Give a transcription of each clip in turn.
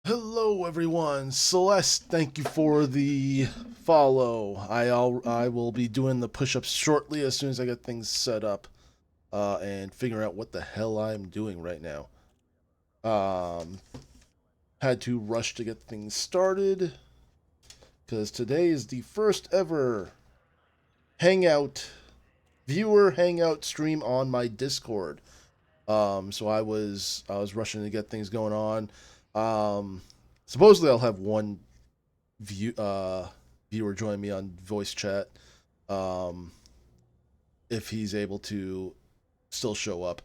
Hello, everyone. Celeste, thank you for the follow. I will be doing the push-ups shortly as soon as I get things set up and figure out what the hell I'm doing right now. Um, Had to rush to get things started because today is the first ever Hangout viewer Hangout stream on my Discord. So I was rushing to get things going on. Um, Supposedly I'll have one view viewer join me on voice chat um, if he's able to still show up.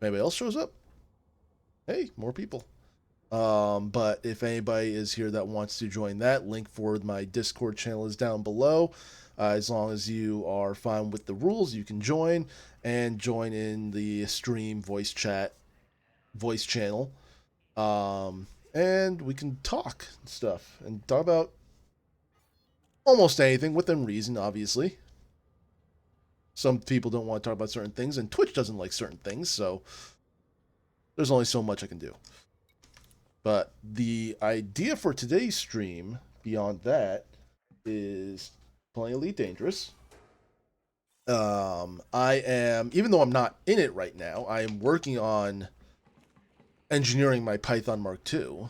Maybe else shows up. Hey, more people. But if anybody is here that wants to join that, link for my Discord channel is down below. As long as you are fine with the rules, you can join and join in the stream voice channel. And we can talk and stuff and talk about almost anything within reason, obviously. Some people don't want to talk about certain things, and Twitch doesn't like certain things, so there's only so much I can do. But the idea for today's stream, beyond that, is playing Elite Dangerous. I am, even though I'm not in it right now, I am working on engineering my Python Mark II.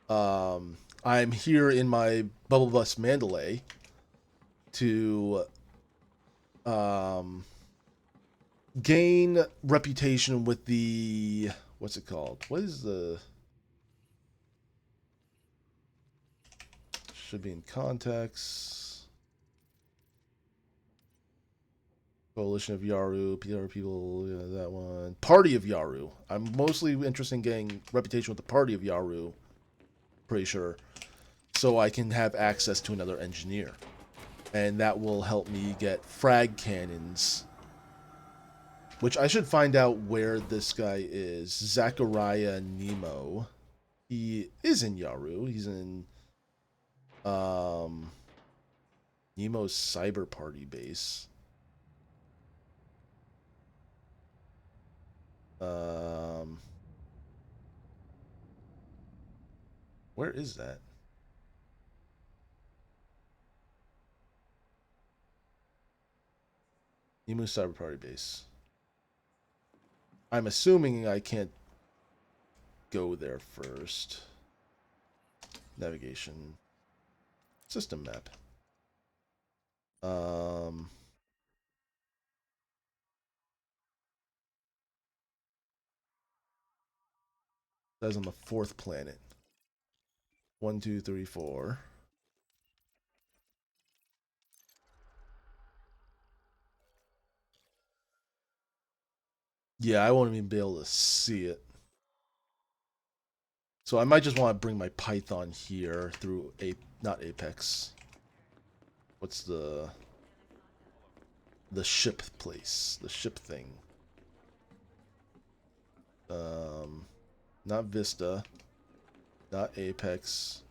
I'm here in my Bubble Bus Mandalay to um, gain reputation with the what's it called? What is the should be in context. Coalition of Yaru, PR people, yeah, that one. Party of Yaru. I'm mostly interested in getting reputation with the Party of Yaru, pretty sure, so I can have access to another engineer. And that will help me get frag cannons, which I should find out where this guy is. Zachariah Nemo. He is in Yaru. He's in um, Nemo's Cyber Party base. Um, where is that? Nemo's Cyber Party base. I'm assuming I can't go there first. Navigation. System map. Um, that's on the fourth planet. One, two, three, four. Yeah, I won't even be able to see it. So I might just want to bring my Python here through not Apex. What's the ship place? The ship thing. Um, Not Vista, not Apex,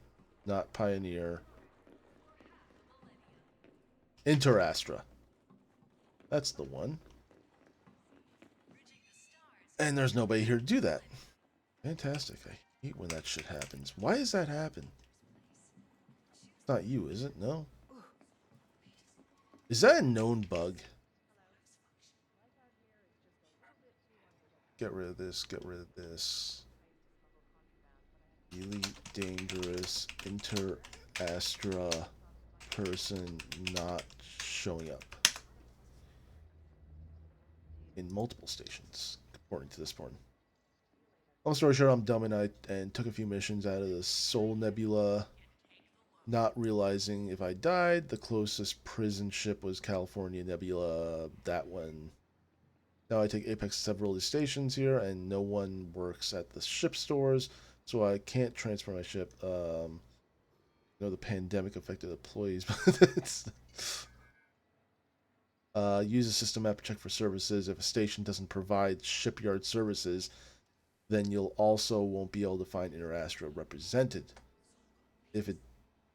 not Pioneer. Interastra. That's the one. And there's nobody here to do that. Fantastic. I hate when that shit happens. Why does that happen? It's not you, is it? No. Is that a known bug? Get rid of this. Get rid of this. Elite dangerous interastra person not showing up in multiple stations, according to this one. Long story short, I'm dumb and took a few missions out of the Soul Nebula, not realizing if I died, the closest prison ship was California Nebula. That one. Now I take Apex to several of the stations here, and no one works at the ship stores, so I can't transfer my ship. The pandemic affected employees, but it's use a system map to check for services. If a station doesn't provide shipyard services, then you'll also won't be able to find Interastra represented. If it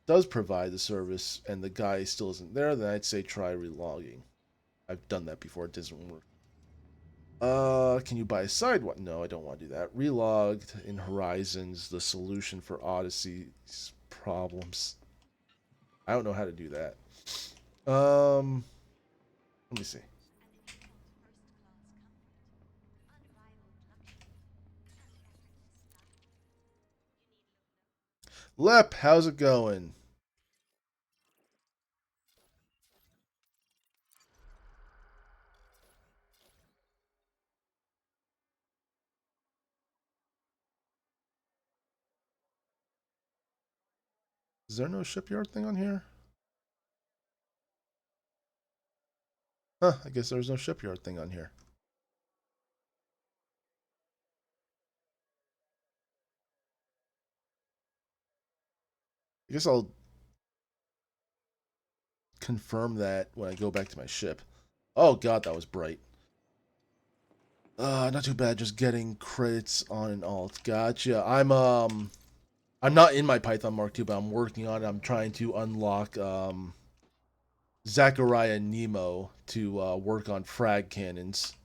does provide the service and the guy still isn't there, then I'd say try relogging. I've done that before, it doesn't work. Can you buy a side one? No, I don't want to do that. Relogged in Horizons, the solution for Odyssey's problems. I don't know how to do that. Let me see. Lep, how's it going? Is there no shipyard thing on here? Huh, I guess there's no shipyard thing on here. I guess I'll confirm that when I go back to my ship. Oh god, that was bright. Not too bad, just getting credits on an alt. Gotcha. I'm not in my Python Mark II, but I'm working on it. I'm trying to unlock Zachariah Nemo to work on frag cannons.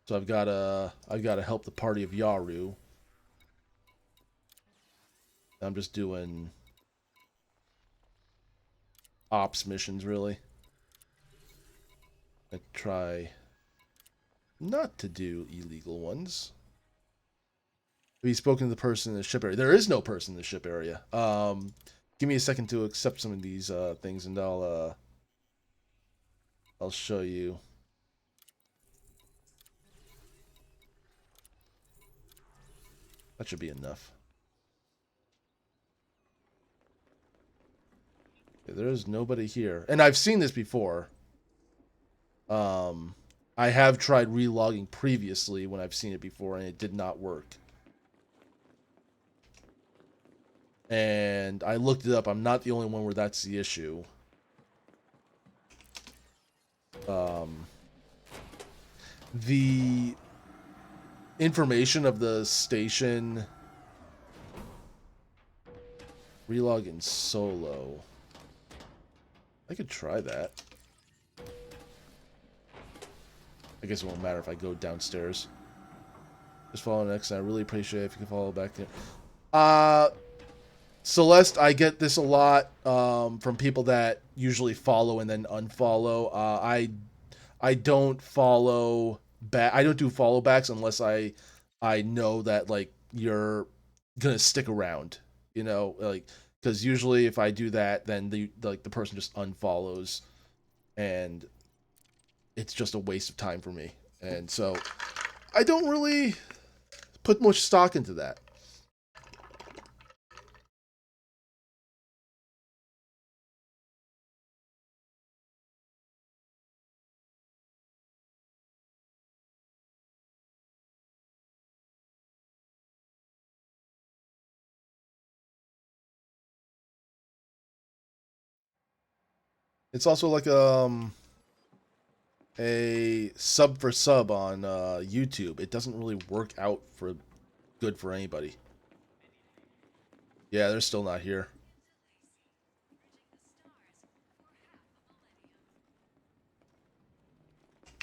So I've gotta help the party of Yaru. I'm just doing ops missions really. I try not to do illegal ones. Have you spoken to the person in the ship area? There is no person in the ship area. Give me a second to accept some of these things, and I'll show you. That should be enough. There is nobody here, and I've seen this before. I have tried relogging previously when I've seen it before, and it did not work. And I looked it up. I'm not the only one where that's the issue. The information of the station relog in solo. I could try that. I guess it won't matter if I go downstairs. Just follow next, and I really appreciate it if you can follow back there. Celeste, I get this a lot from people that usually follow and then unfollow. I don't follow back. I don't do follow backs unless I know that like you're gonna stick around. You know, like because usually if I do that, then the person just unfollows, and it's just a waste of time for me. And so I don't really put much stock into that. It's also like a sub for sub on YouTube. It doesn't really work out for good for anybody. Yeah, they're still not here.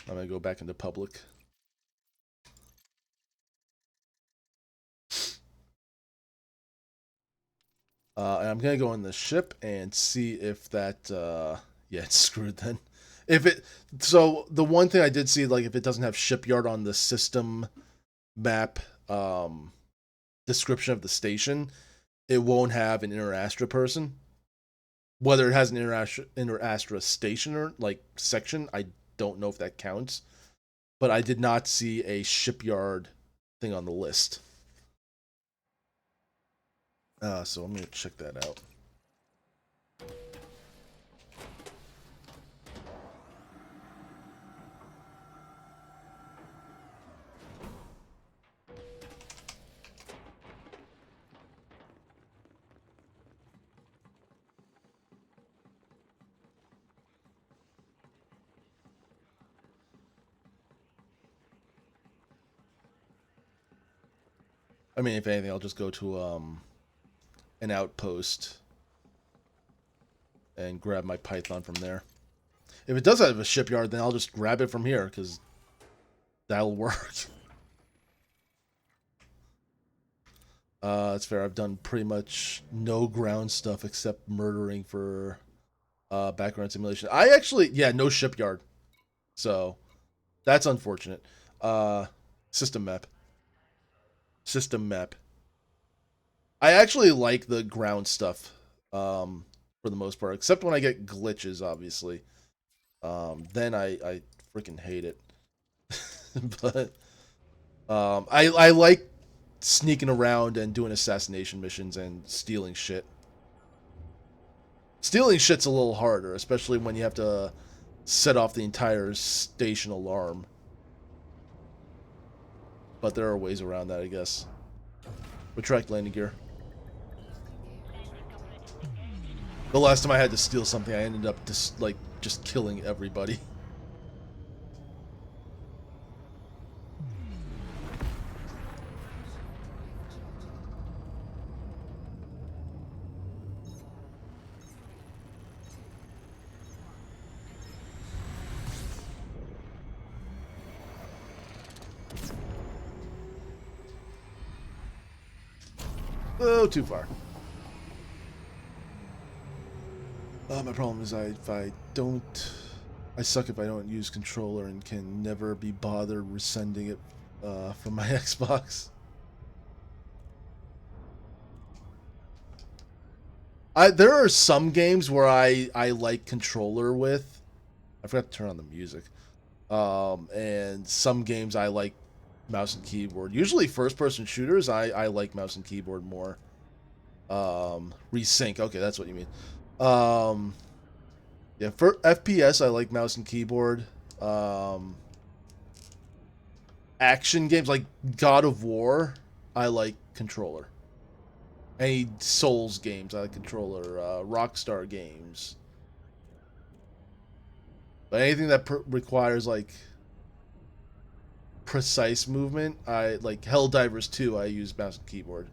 I'm gonna go back into public. And I'm gonna go on the ship and see if that. Yeah, it's screwed then. If it. So the one thing I did see, like, if it doesn't have shipyard on the system map description of the station, it won't have an Inter Astra person. Whether it has an Inter Astra station or like section, I don't know if that counts. But I did not see a shipyard thing on the list. So I'm gonna check that out. I mean, if anything, I'll just go to an outpost and grab my Python from there. If it does have a shipyard, then I'll just grab it from here, because that'll work. It's fair. I've done pretty much no ground stuff except murdering for background simulation. I actually, yeah, no shipyard. So, that's unfortunate. System map. System map. I actually like the ground stuff, for the most part, except when I get glitches, obviously. Then I freaking hate it. But I like sneaking around and doing assassination missions and stealing shit. Stealing shit's a little harder, especially when you have to set off the entire station alarm. But there are ways around that, I guess. Retract landing gear. The last time I had to steal something, I ended up just killing everybody. Oh, too far. My problem is I suck if I don't use controller and can never be bothered resending it from my Xbox. There are some games where I like controller with. I forgot to turn on the music. And some games I like mouse and keyboard. Usually first person shooters, I like mouse and keyboard more. Resync. Okay, that's what you mean. Yeah, for FPS, I like mouse and keyboard. Action games like God of War, I like controller. Any Souls games, I like controller. Rockstar games. But anything that requires like precise movement, I like Helldivers 2. I use mouse and keyboard.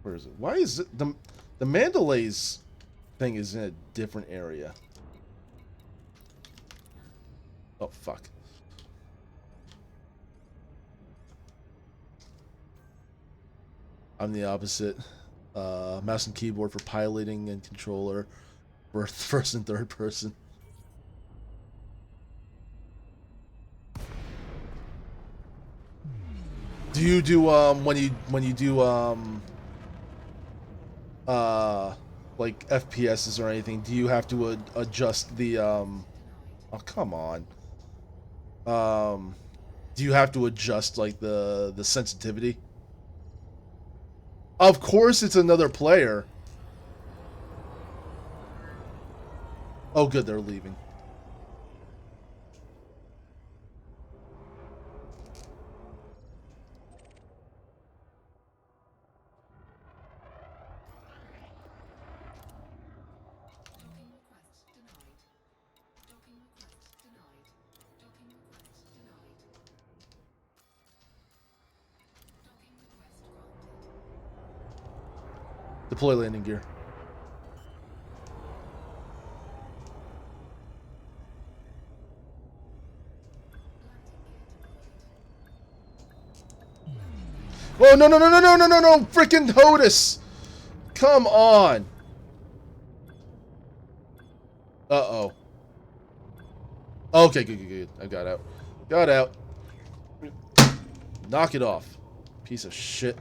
Where is it? Why is it the Mandalays thing is in a different area? Oh fuck. I'm the opposite. Mouse and keyboard for piloting and controller for first and third person. Do you do when you do like FPSs or anything, do you have to adjust the oh come on. Do you have to adjust like the sensitivity? Of course it's another player. Oh good, they're leaving. Deploy landing gear. Oh no no no no no no no no! Freaking HOTUS! Come on! Uh-oh. Okay, good, good, good. I got out. Got out. Knock it off. Piece of shit.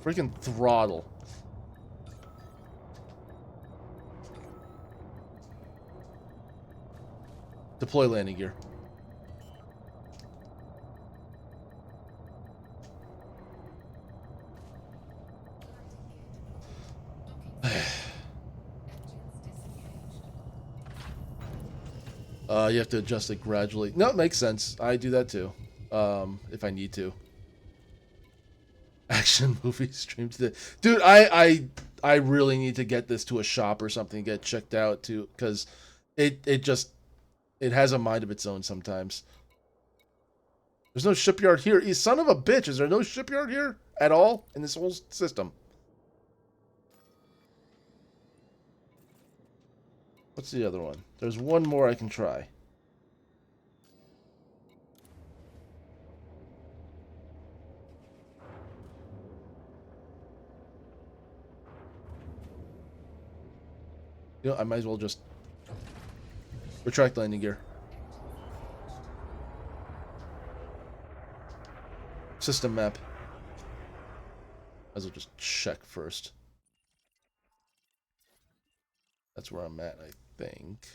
Freaking throttle. Deploy landing gear. You have to adjust it gradually. No, it makes sense. I do that too. If I need to. Action movie stream today. Dude, I really need to get this to a shop or something, get checked out too, because it has a mind of its own sometimes. There's no shipyard here. You son of a bitch. Is there no shipyard here at all in this whole system? What's the other one? There's one more I can try. You know, I might as well just retract landing gear. System map. Might as well just check first. That's where I'm at, I think.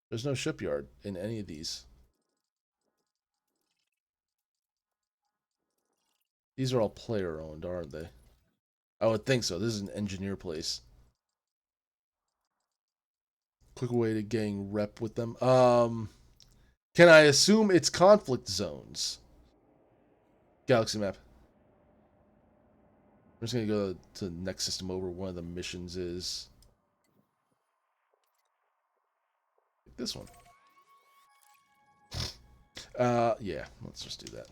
There's no shipyard in any of these. These are all player owned, aren't they? I would think so. This is an engineer place. Quick way to getting rep with them. Can I assume it's conflict zones? Galaxy map. I'm just gonna go to the next system over. One of the missions is this one. Yeah, let's just do that.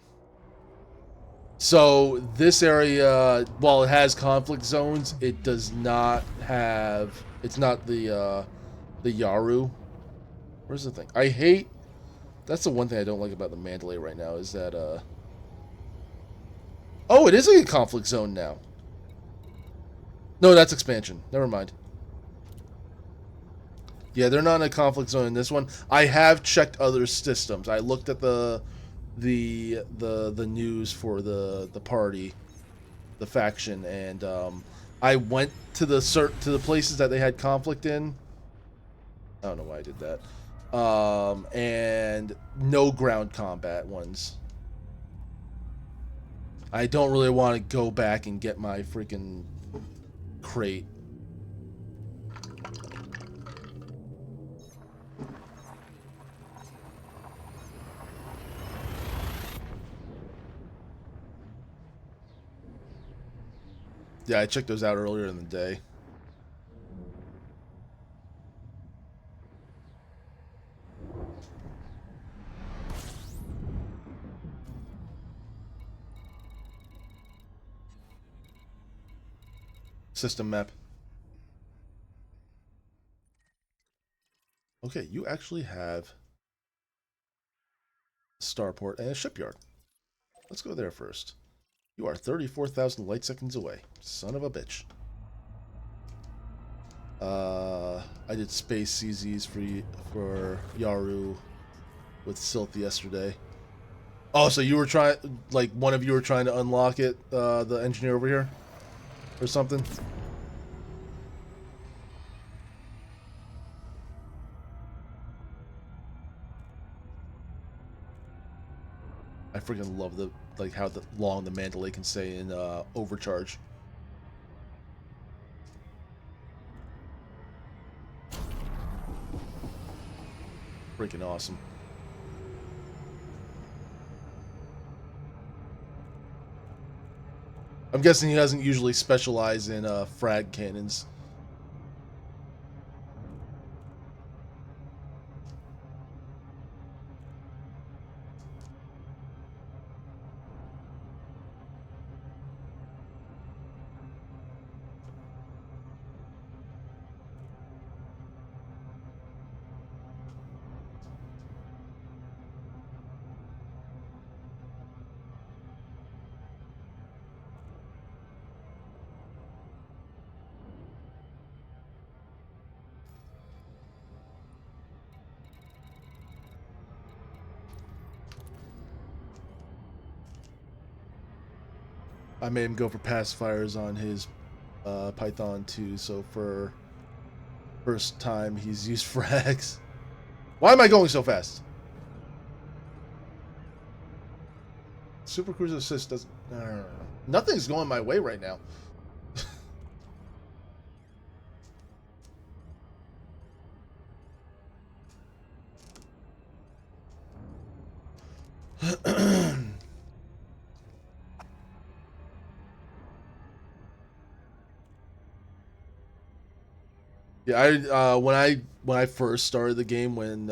So this area, while it has conflict zones, it does not have. It's not the Yaru. Where's the thing? I hate. That's the one thing I don't like about the Mandalay right now is that oh, it is a conflict zone now. No, that's expansion. Never mind. Yeah, they're not in a conflict zone in this one. I have checked other systems. I looked at the news for the party, the faction, and I went to the places that they had conflict in. I don't know why I did that. And no ground combat ones. I don't really want to go back and get my freaking crate. Yeah, I checked those out earlier in the day. System map. Okay, you actually have a starport and a shipyard. Let's go there first. You are 34,000 light seconds away. Son of a bitch. I did space CZs for Yaru with Silth yesterday. Oh, so you were trying, like, one of you were trying to unlock it, the engineer over here? Or something? I freaking love how long the Mandalay can say in overcharge. Freaking awesome. I'm guessing he doesn't usually specialize in frag cannons. I made him go for pacifiers on his Python too, so for first time he's used frags. Why am I going so fast? Super Cruise Assist doesn't... nothing's going my way right now. Yeah, when I first started the game when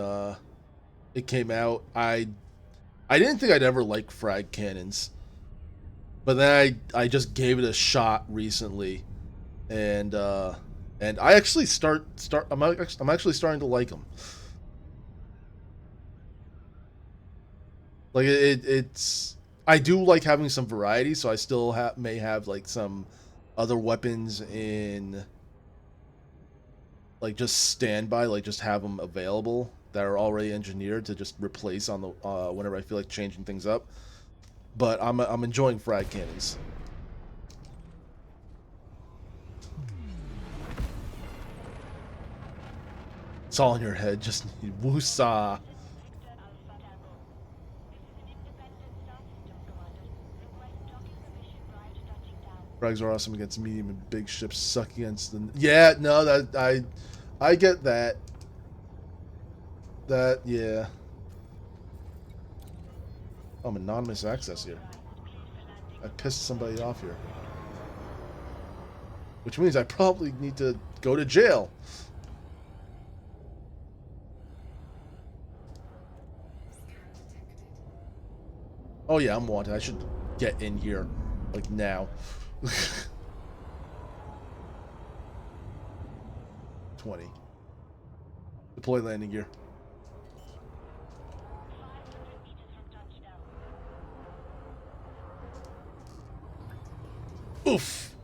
it came out, I didn't think I'd ever like frag cannons, but then I just gave it a shot recently, and I actually I'm actually starting to like them. Like it's I do like having some variety, so I still may have like some other weapons in like just standby, like just have them available that are already engineered to just replace on the whenever I feel like changing things up. But I'm enjoying frag cannons. It's all in your head. Just woosah. Frags are awesome against medium and big ships. Suck against the yeah. No, that I get that. That yeah. Oh, I'm anonymous access here. I pissed somebody off here, which means I probably need to go to jail. Oh yeah, I'm wanted. I should get in here like now. 20. Deploy landing gear. Oof.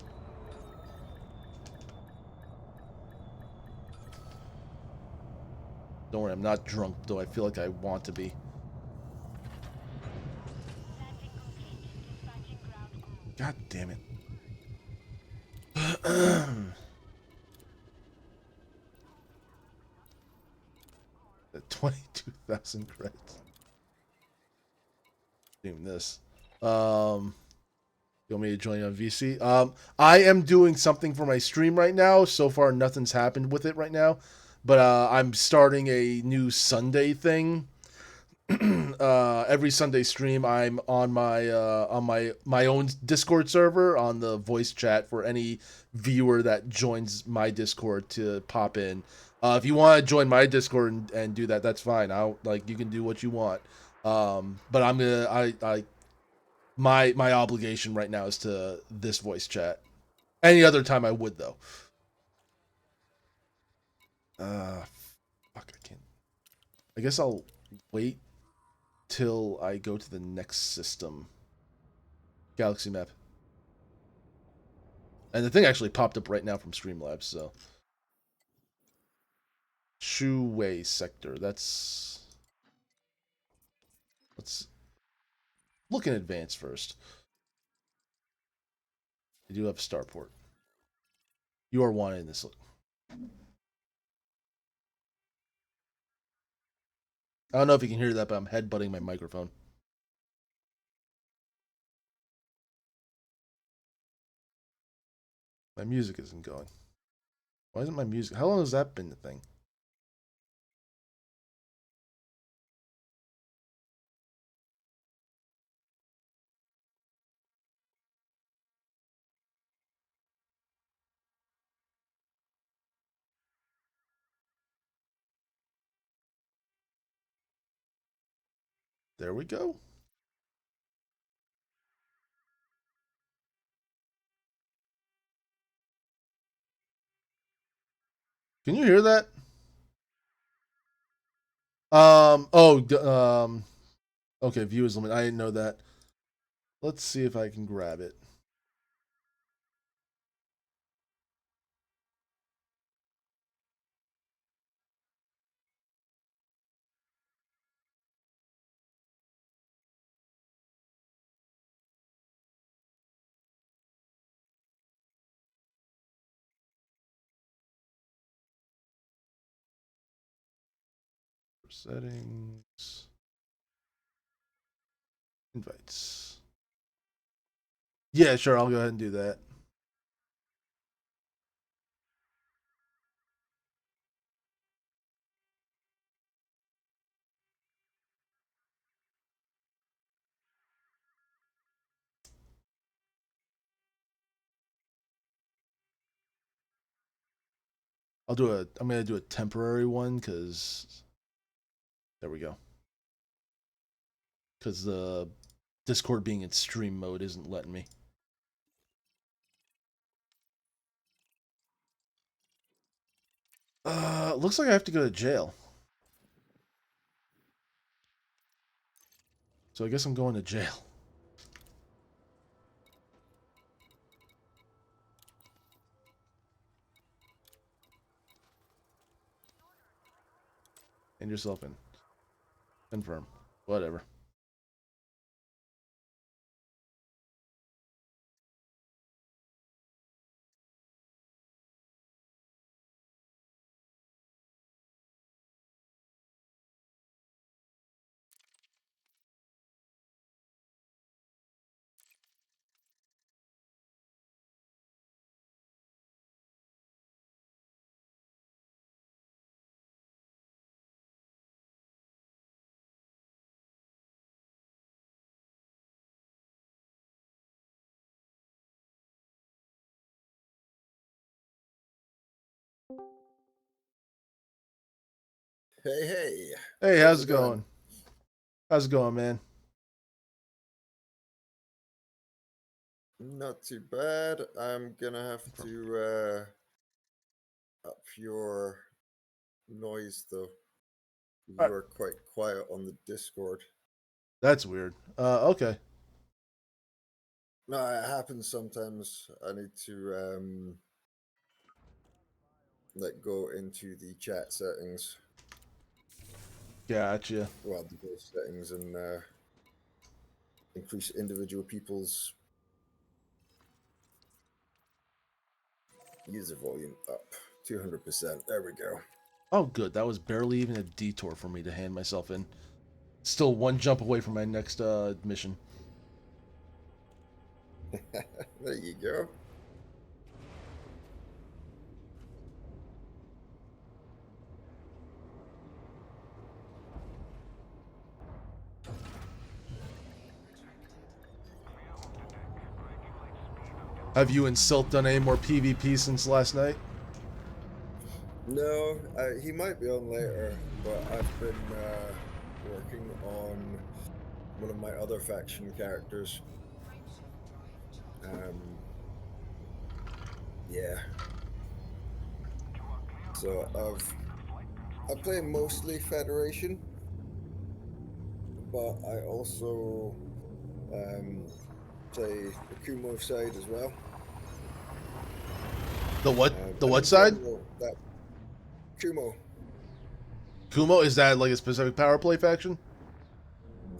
Don't worry, I'm not drunk, though I feel like I want to be. God damn it. The 22,000 credits. Doing this. You want me to join you on VC? I am doing something for my stream right now. So far, nothing's happened with it right now. But I'm starting a new Sunday thing. Every Sunday stream, I'm on my own Discord server on the voice chat for any viewer that joins my Discord to pop in. If you want to join my Discord and do that, that's fine. I'll like you can do what you want. But I'm gonna I my obligation right now is to this voice chat. Any other time I would though. Uh, fuck, I can't. I guess I'll wait till I go to the next system. Galaxy map. And the thing actually popped up right now from Streamlabs, so. Shu Wei sector. Let's look in advance first. I do have a starport. You are wanted in this. I don't know if you can hear that, but I'm headbutting my microphone. My music isn't going. Why isn't my music? How long has that been the thing? There we go. Can you hear that? Oh. Okay. View is limited. I didn't know that. Let's see if I can grab it. Settings. Invites. Yeah, sure. I'll go ahead and do that. I'm gonna do a temporary one because there we go. Because the Discord being in stream mode isn't letting me. Looks like I have to go to jail. So I guess I'm going to jail. And yourself in. Confirm. Whatever. Hey, hey. Hey, how's it going? How's it going, man? Not too bad. I'm gonna have to up your noise though. Alright, You are quite quiet on the Discord. that's weird. Okay. No, it happens sometimes. I need to like go into the chat settings. Gotcha. Well, the voice settings and increase individual people's user volume up 200%. There we go. Oh, good. That was barely even a detour for me to hand myself in. Still one jump away from my next mission. There you go. Have you and Silt done any more PvP since last night? No, he might be on later, but I've been working on one of my other faction characters. Yeah. So I play mostly Federation, but I also play the Kumo side as well. The what? The And what in side? general, that Kumo, Kumo? Is that like a specific power play faction?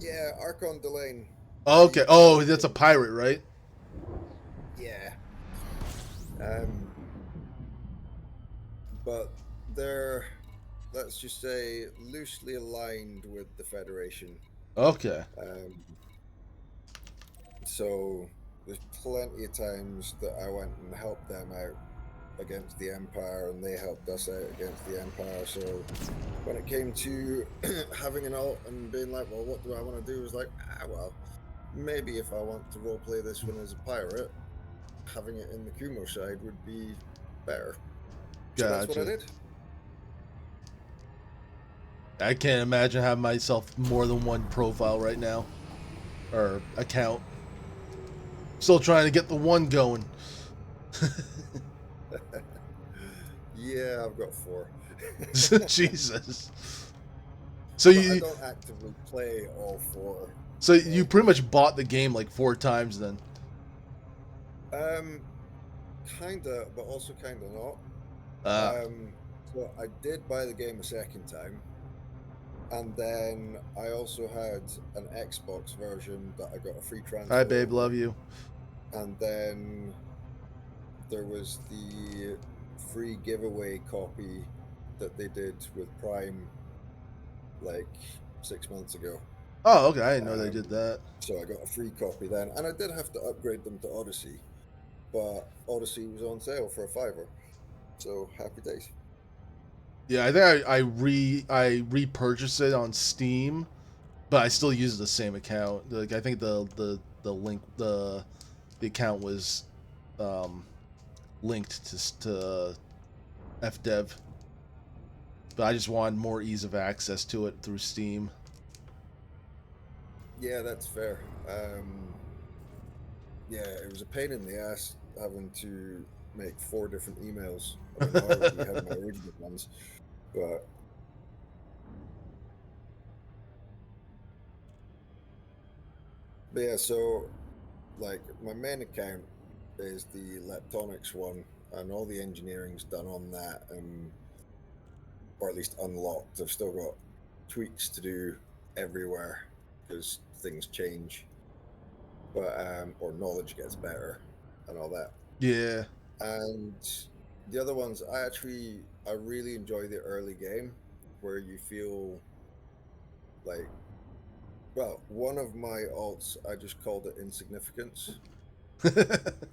yeah, Archon Delane, Oh, okay. Oh, the that's a pirate, right? yeah. Um, but they're, let's just say, loosely aligned with the Federation. Okay. Um, so there's plenty of times that I went and helped them out against the Empire, and they helped us out against the Empire. So when it came to having an alt and being like, well, what do I want to do? It was like, well, maybe if I want to roleplay this one as a pirate, having it in the Kumo side would be better. So that's what I Gotcha. did. I can't imagine having myself more than one profile right now. Or account. Still trying to get the one going. Yeah, I've got 4. Jesus. So But I you don't actively play all 4. so you Like, pretty much bought the game like 4 times then. um, kinda, but also kinda not. Ah, So I did buy the game a second time, and then I also had an Xbox version that I got a free hi transfer babe, love over, you. and then there was the free giveaway copy that they did with Prime like 6 months ago. Oh, okay. I didn't know they did Um, that. so I got a free copy then, and I did have to upgrade them to Odyssey, but Odyssey was on sale for a fiver, so happy days. Yeah, I think I repurchased it on Steam, but I still use the same account. Like I think the link the account was um linked to FDev. But I just wanted more ease of access to it through Steam. Yeah, that's fair. Yeah, it was a pain in the ass having to make 4 different emails. I mean, I already had my original ones, but yeah. So like my main account is the Leptonics one, and all the engineering's done on that, and or at least unlocked. I've still got tweaks to do everywhere because things change, but or knowledge gets better and all that. Yeah. And the other ones, I really enjoy the early game where you feel like, well, one of my alts, I just called it insignificance.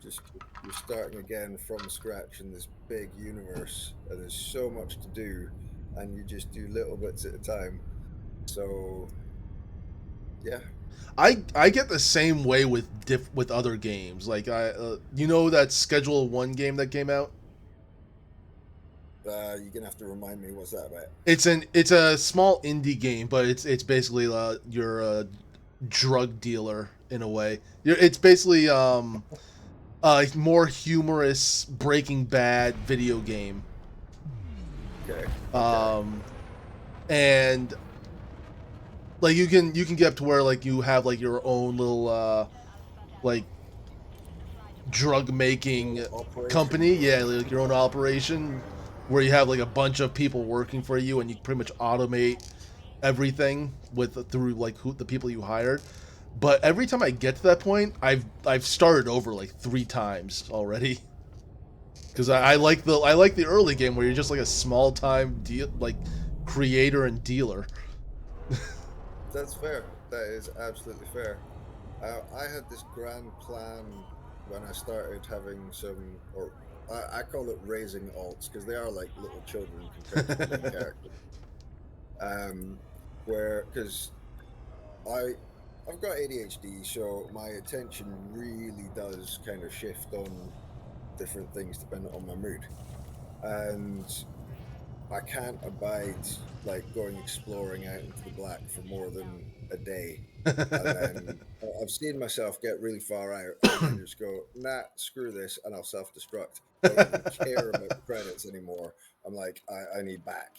Just you're starting again from scratch in this big universe, and there's so much to do, and you just do little bits at a time. So, yeah. I get the same way with with other games. Like you know that Schedule 1 game that came out? You're gonna have to remind me what's that about. It's a small indie game, but it's basically you're a drug dealer in a way. It's basically a more humorous Breaking Bad video game. Okay. And like you can get up to where like you have like your own little like drug making company, yeah, like your own operation where you have like a bunch of people working for you, and you pretty much automate everything through like the people you hired. But every time I get to that point, I've started over like 3 times already. Because I like the early game where you're just like a small time like creator and dealer. That's fair. That is absolutely fair. I had this grand plan when I started having some, or I call it raising alts because they are like little children compared to the main character. Where because I've got ADHD, so my attention really does kind of shift on different things depending on my mood, and I can't abide like going exploring out into the black for more than a day. And then I've seen myself get really far out and just go, nah, screw this, and I'll self-destruct. I don't even care about the credits anymore. I'm like, I need back.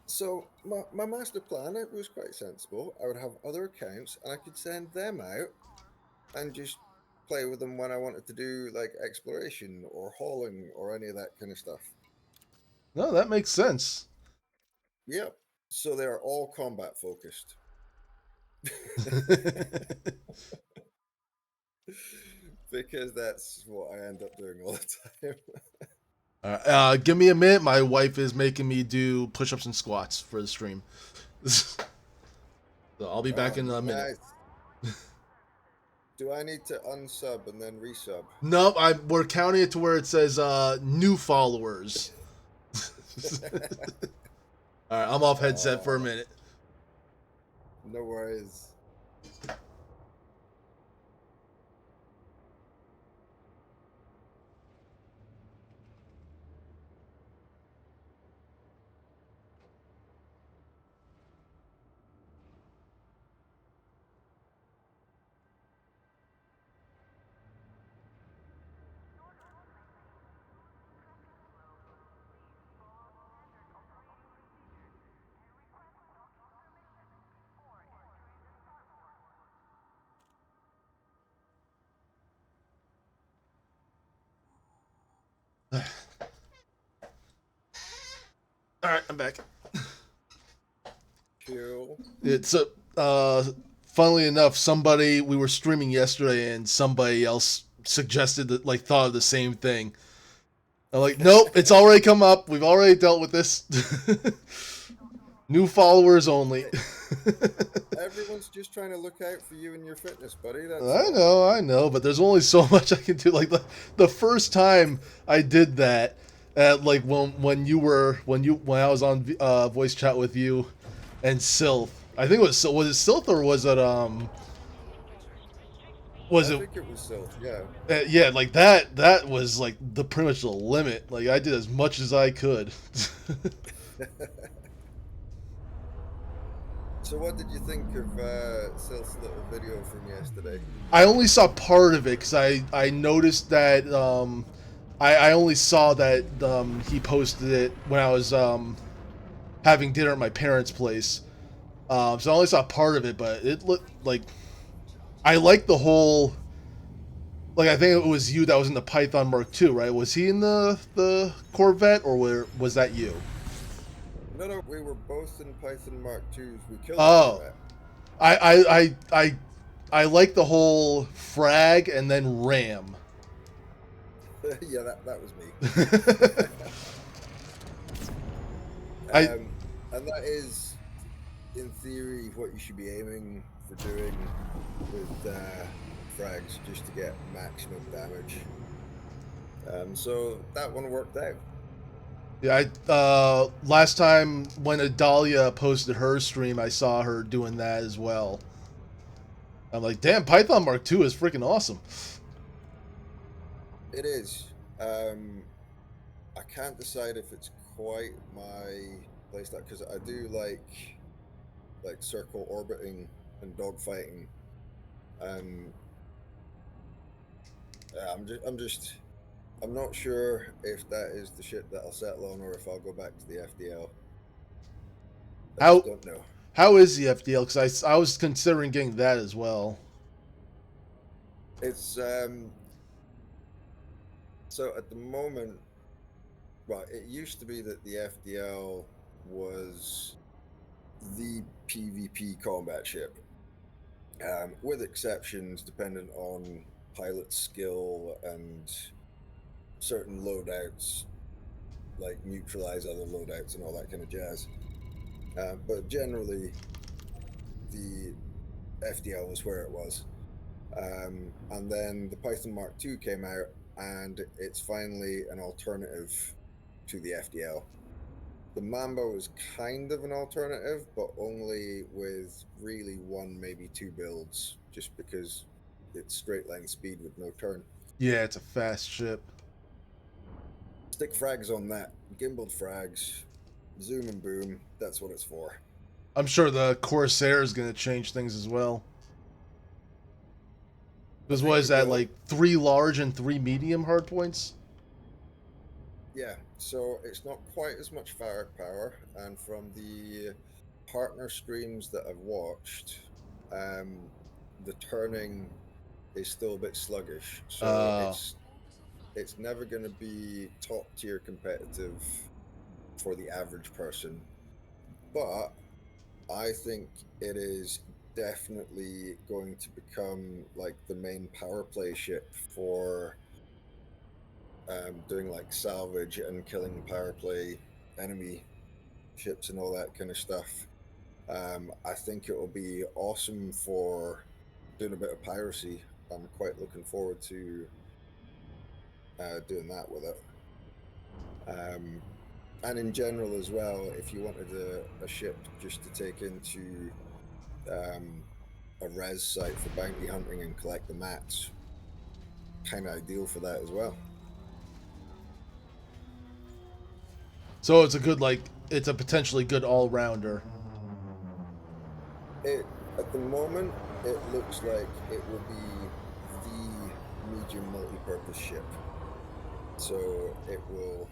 So my master plan, it was quite sensible. I would have other accounts and I could send them out and just play with them when I wanted to do like exploration or hauling or any of that kind of stuff. No, that makes sense. Yep. So they are all combat focused. Because that's what I end up doing all the time. Give me a minute. My wife is making me do push-ups and squats for the stream. So I'll be back in a minute. Do I need to unsub and then resub? No, we're counting it to where it says new followers. All right, I'm off headset for a minute. No worries. All right, I'm back. Cool. It's funnily enough, we were streaming yesterday, and somebody else suggested that, like, thought of the same thing. I'm like, nope, it's already come up. We've already dealt with this. New followers only. Everyone's just trying to look out for you and your fitness, buddy. I know, but there's only so much I can do. Like the first time I did that, like when I was on voice chat with you and Sylph. I think it was it Sylph or was it Was I it? think it was Sylph, yeah. Yeah, like that was like the pretty much the limit. Like I did as much as I could. So what did you think of Sylph's little video from yesterday? I only saw part of it because I noticed that I only saw that he posted it when I was having dinner at my parents' place. So I only saw part of it, but it looked like I liked the whole. Like I think it was you that was in the Python Mark II, right? Was he in the Corvette or was that you? No, no, we were both in Python Mark IIs. We killed the Oh, Corvette. I I I I, I like the whole frag and then ram. Yeah, that was me. I And that is, in theory, what you should be aiming for doing with frags, just to get maximum damage. So that one worked out. Yeah, last time when Adalia posted her stream, I saw her doing that as well. I'm like, damn, Python Mark II is freaking awesome. It is. I can't decide if it's quite my playstyle because I do like circle orbiting and dogfighting. Um, I'm not sure if that is the shit that I'll settle on or if I'll go back to the FDL. I just How don't know. how is the FDL? Because I was considering getting that as well. It's so at the moment, well, it used to be that the FDL was the PvP combat ship, with exceptions dependent on pilot skill and certain loadouts, like neutralize other loadouts and all that kind of jazz. But generally, the FDL was where it was. And then the Python Mark II came out, and it's finally an alternative to the FDL. The Mambo is kind of an alternative, but only with really one, maybe two builds, just because it's straight line speed with no turn. Yeah, it's a fast ship. Stick frags on that, gimbaled frags, zoom and boom. That's what it's for. I'm sure the Corsair is going to change things as well. I Because what think is it that, will. like 3 large and 3 medium hard points? Yeah, so it's not quite as much firepower, and from the partner streams that I've watched, the turning is still a bit sluggish. So Uh, it's never going to be top tier competitive for the average person, but I think it is definitely going to become like the main power play ship for doing like salvage and killing power play enemy ships and all that kind of stuff. I think it will be awesome for doing a bit of piracy. I'm quite looking forward to doing that with it. And in general as well, if you wanted a ship just to take into um, a res site for bounty hunting and collect the mats, kind of ideal for that as well. so it's a good, like, it's a potentially good all rounder. It at the moment it looks like it will be the medium multi-purpose ship, so it will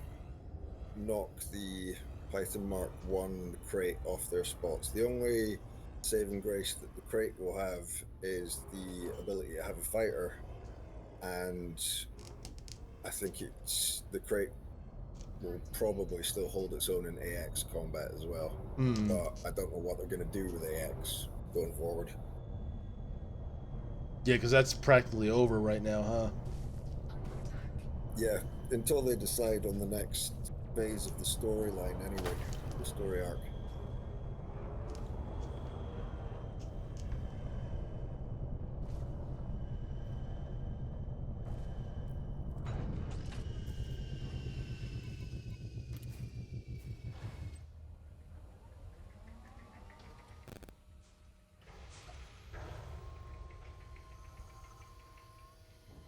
knock the Python Mark One crate off their spots. The only saving grace that the crate will have is the ability to have a fighter, and I think it's the crate will probably still hold its own in AX combat as well. Hmm. But I don't know what they're going to do with AX going forward. Yeah, because that's practically over right now, huh? Yeah, until they decide on the next phase of the storyline, anyway, the story arc.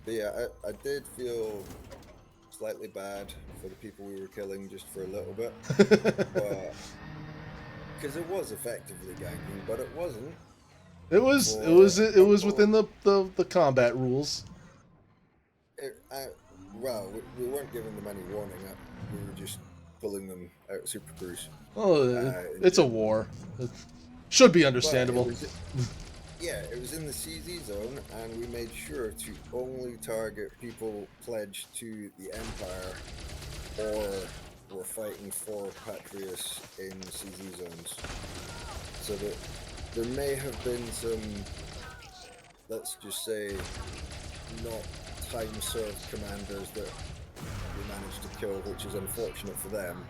But yeah, I did feel slightly bad for the people we were killing just for a little bit, but because it was effectively ganking, but it wasn't for it a was lot. within the combat rules. It, I, well, we weren't giving them any warning. We were just pulling them out of Super Cruise Oh, in it's a general. war. It should be But it understandable. was, yeah, it was in the CZ zone, and we made sure to only target people pledged to the Empire or were fighting for Patrius in CZ zones. So that there may have been some, let's just say, not time served commanders that we managed to kill, which is unfortunate for them.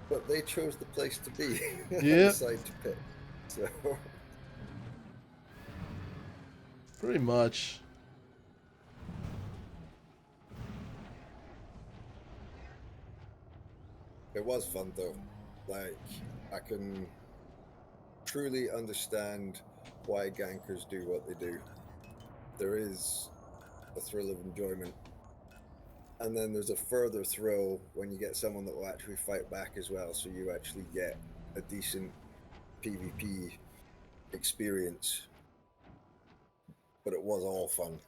But they chose the place to be and the Yeah, side to pick. So pretty much. it was fun though. Like, I can truly understand why gankers do what they do. There is a thrill of enjoyment. And then there's a further thrill when you get someone that will actually fight back as well. So you actually get a decent PvP experience. But it was all fun.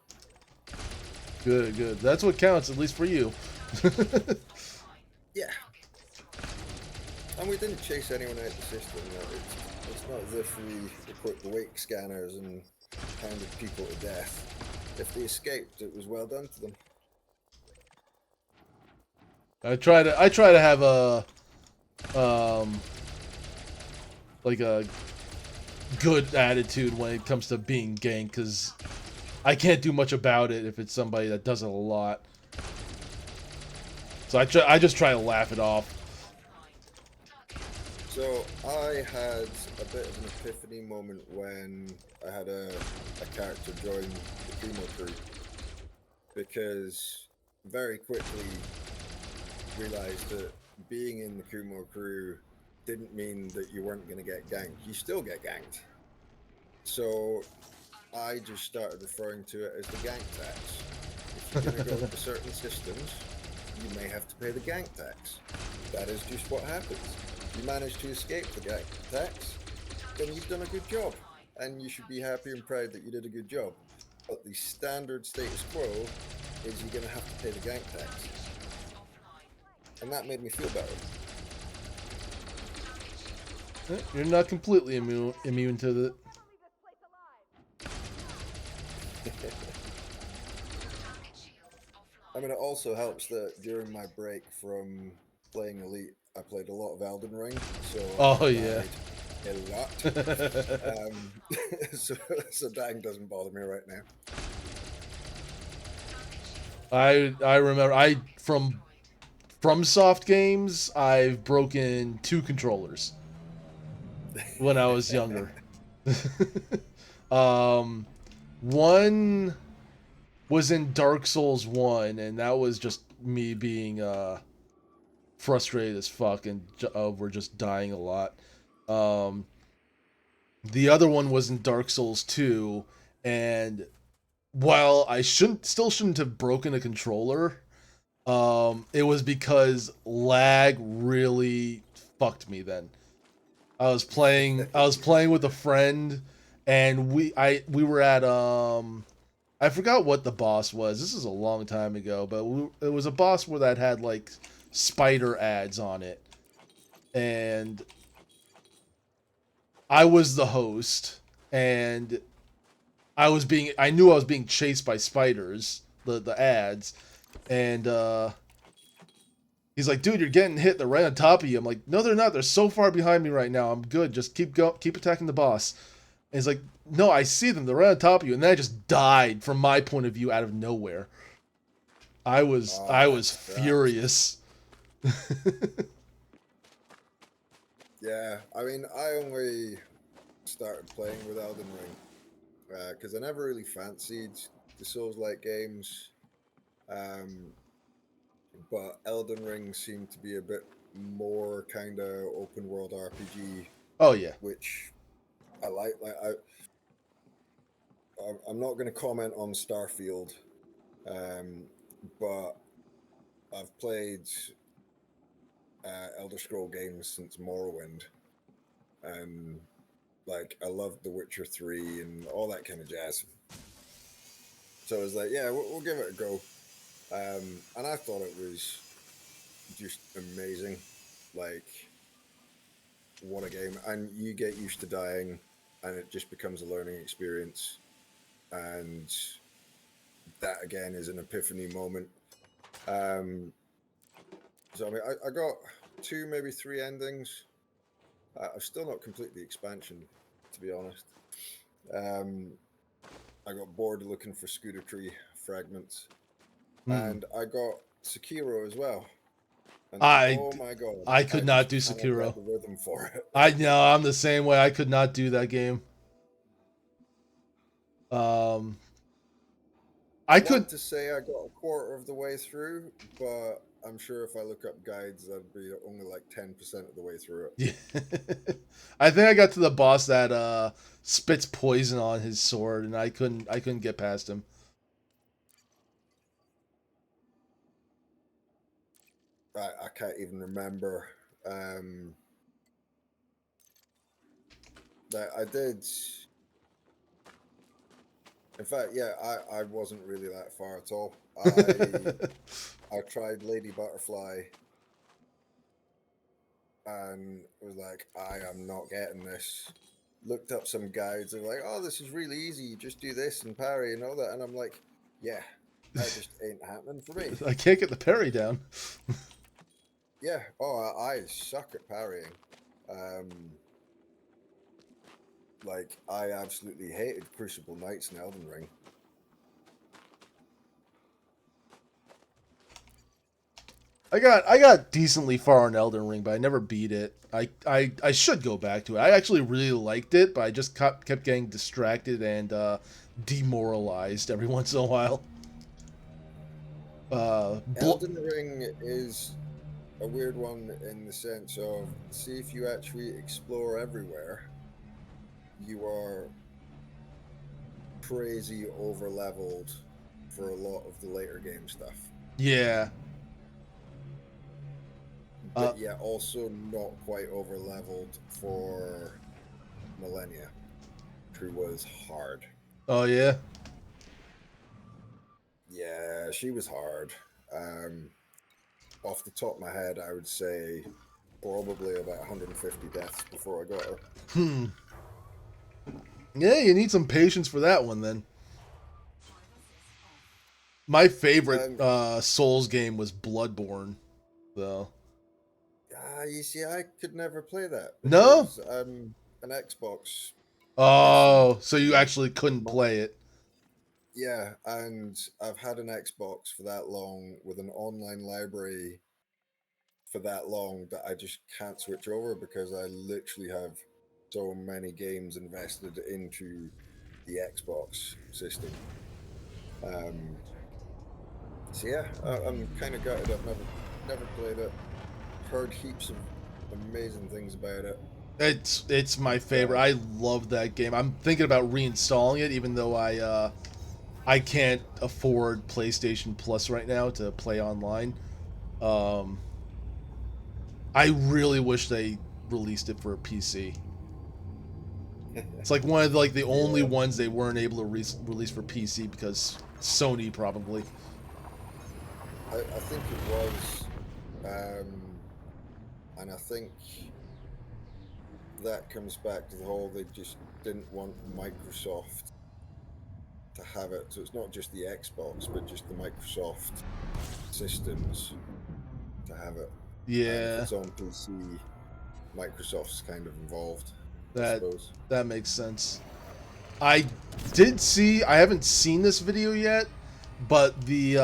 Good, good. That's what counts, at least for you. Yeah. And we didn't chase anyone out the system. It's not as if we equipped wake scanners and pounded people to death. If they escaped, it was well done to them. I try to have a um like a good attitude when it comes to being ganked, because I can't do much about it if it's somebody that does it a lot. So I just try to laugh it off. So I had a bit of an epiphany moment when I had a character join the Kumo crew, because very quickly realized that being in the Kumo crew didn't mean that you weren't going to get ganked. You still get ganked. So I just started referring to it as the gank tax. If you're going to go into certain systems, you may have to pay the gank tax. That is just what happens. You manage to escape the gank tax, then you've done a good job. And you should be happy and proud that you did a good job. But the standard status quo is you're going to have to pay the gank tax. And that made me feel better. You're not completely immune to the. I mean, it also helps that during my break from playing Elite, I played a lot of Elden Ring, so Oh I yeah. died a lot. So dying doesn't bother me right now. I remember from soft games I've broken 2 controllers when I was younger. One was in Dark Souls 1, and that was just me being frustrated as fuck, and we're just dying a lot. Um, the other one was in Dark Souls 2, and while I shouldn't have broken a controller, it was because lag really fucked me then. I was playing with a friend, and we were at I forgot what the boss was. This is a long time ago, but it was a boss where that had like spider ads on it, and I was the host, and I knew I was being chased by spiders, the ads, and he's like, dude, you're getting hit. They're right on top of you. I'm like, no, they're not. They're so far behind me right now. I'm good. Just keep attacking the boss. And he's like, no, I see them. They're right on top of you. And then I just died from my point of view out of nowhere. I That was sucks. furious. Yeah, I mean, I only started playing with Elden Ring because I never really fancied the Souls-like games. Um, but Elden Ring seemed to be a bit more kind of open world RPG, Oh yeah. which I like. I'm not going to comment on Starfield But I've played Elder Scroll games since Morrowind, and like I loved The Witcher 3 and all that kind of jazz. So I was like, yeah, we'll give it a go. And I thought it was just amazing. Like, what a game. And you get used to dying, and it just becomes a learning experience. And that, again, is an epiphany moment. So, I mean, I got 2, maybe 3 endings. I've still not completed the expansion, to be honest. I got bored looking for Scooter Tree fragments. And I got Sekiro as well. And oh my god, I could not do cannot Sekiro. get the rhythm for it. I know, I'm the same way. I could not do that game. I want to say I got a quarter of the way through, but I'm sure if I look up guides, I'd be only like 10% of the way through it. Yeah. I think I got to the boss that spits poison on his sword, and I couldn't get past him. I can't even remember. I did. In fact, yeah, I wasn't really that far at all. I tried Lady Butterfly and was like, I am not getting this. Looked up some guides and like, oh, this is really easy. You just do this and parry and all that. And I'm like, yeah, that just ain't happening for me. I can't get the parry down. Yeah. Oh, I suck at parrying. Like, I absolutely hated Crucible Knights and Elden Ring. I got decently far in Elden Ring, but I never beat it. I should go back to it. I actually really liked it, but I just kept getting distracted and demoralized every once in a while. Elden Ring is a weird one in the sense of, see, if you actually explore everywhere, you are crazy over leveled for a lot of the later game stuff. Yeah. But yeah, also not quite over leveled for Millennia, who was hard. Oh yeah. Yeah, she was hard. Off the top of my head, I would say probably about 150 deaths before I got her. Yeah, you need some patience for that one then. My favorite Souls game was Bloodborne, though. You see, I could never play that. No? I'm an Xbox. Oh, so you actually couldn't play it. Yeah, and I've had an Xbox for that long with an online library for that long that I just can't switch over because I literally have so many games invested into the Xbox system. So yeah, I'm kind of gutted. I've never played it. Heard heaps of amazing things about it. It's my favorite. I love that game. I'm thinking about reinstalling it, even though I can't afford PlayStation Plus right now to play online. I really wish they released it for a PC. It's like one of the only ones they weren't able to release for PC because Sony probably. I think it was, and I think that comes back to the whole they just didn't want Microsoft to have it. So it's not just the Xbox, but just the Microsoft systems to have it. Yeah. If it's on PC, Microsoft's kind of involved. I suppose. That makes sense. I did see. I haven't seen this video yet, but the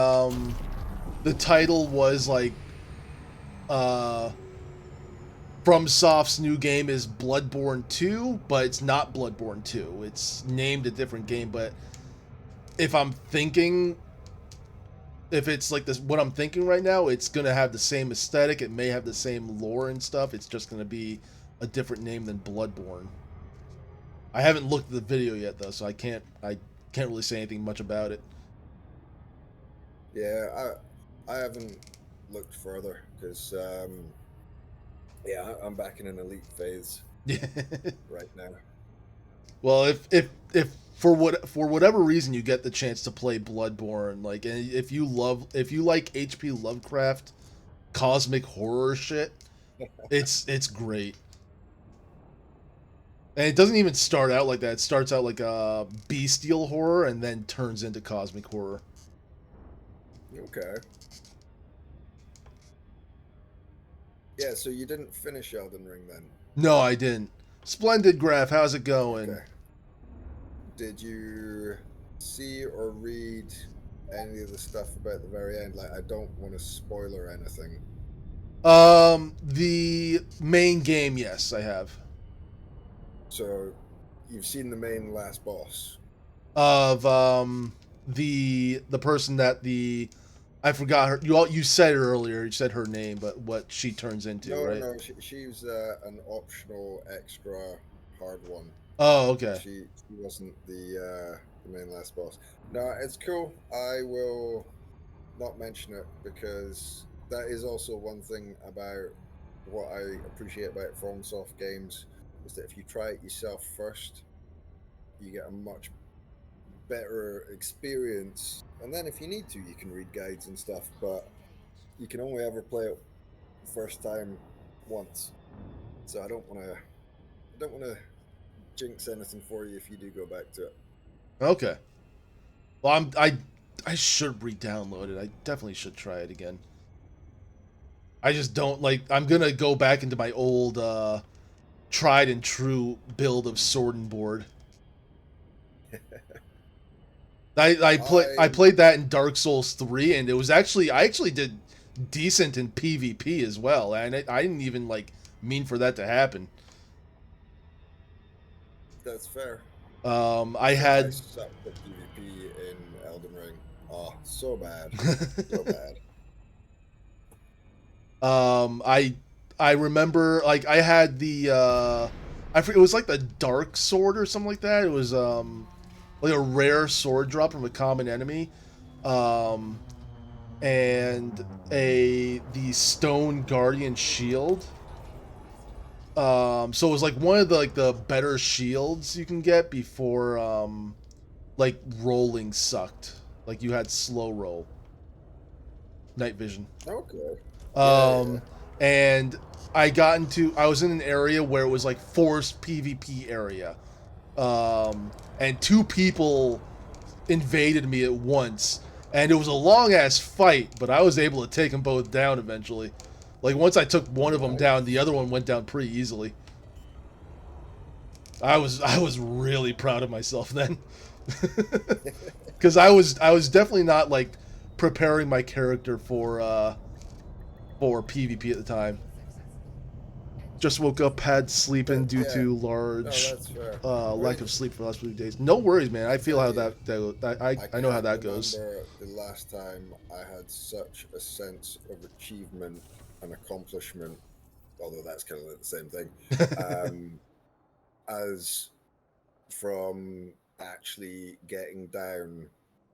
title was like, FromSoft's new game is Bloodborne 2, but it's not Bloodborne 2. It's named a different game, but if it's like this, what I'm thinking right now, it's gonna have the same aesthetic. It may have the same lore and stuff. It's just gonna be a different name than Bloodborne. I haven't looked at the video yet though, so I can't really say anything much about it. Yeah, I haven't looked further because yeah, I'm back in an elite phase Yeah. right now. Well, if for whatever reason you get the chance to play Bloodborne, like, and if you like HP Lovecraft cosmic horror shit, it's great. And it doesn't even start out like that. It starts out like a bestial horror and then turns into cosmic horror. Okay. Yeah, so you didn't finish Elden Ring then? No, I didn't. Splendid Graph, how's it going? Okay. Did you see or read any of the stuff about the very end? Like, I don't want to spoiler anything. The main game, yes, I have. So, you've seen the main last boss. Of the person that the I forgot her. You said it earlier. You said her name, but what she turns into, No, right? no, she's an optional extra hard one. Oh, okay. She wasn't the main last boss. No, it's cool. I will not mention it because that is also one thing about what I appreciate about FromSoft games is that if you try it yourself first, you get a much better experience. And then if you need to, you can read guides and stuff, but you can only ever play it first time once. So I don't want to jinx anything for you if you do go back to it. Okay. Well, I should re-download it. I definitely should try it again. I just don't like. I'm gonna go back into my old tried and true build of Sword and Board. I I played that in Dark Souls 3, and it was actually I actually did decent in PvP as well, and I didn't even like mean for that to happen. That's fair. I I had sucked at PvP in Elden Ring. Oh, so bad, so bad. I remember like I had the it was like the Dark Sword or something like that. It was like a rare sword drop from a common enemy. Um, and a the Stone Guardian shield. So it was like one of the better shields you can get before like rolling sucked. Like you had slow roll, night vision. Okay. Yeah, yeah. Um, and I was in an area where it was like forced PvP area. And two people invaded me at once, and it was a long ass fight, but I was able to take them both down eventually. Like once I took one of them down, the Nice. other one went down pretty easily. I was really proud of myself then, because I was definitely not like preparing my character for PvP at the time. Just woke up, had sleeping due Yeah. to No, large that's fair. I lack mean, of sleep for the last few days. No worries, man. I feel tell how you, I I know how can't that goes. remember the last time I had such a sense of achievement and accomplishment, although that's kind of the same thing, um, as from actually getting down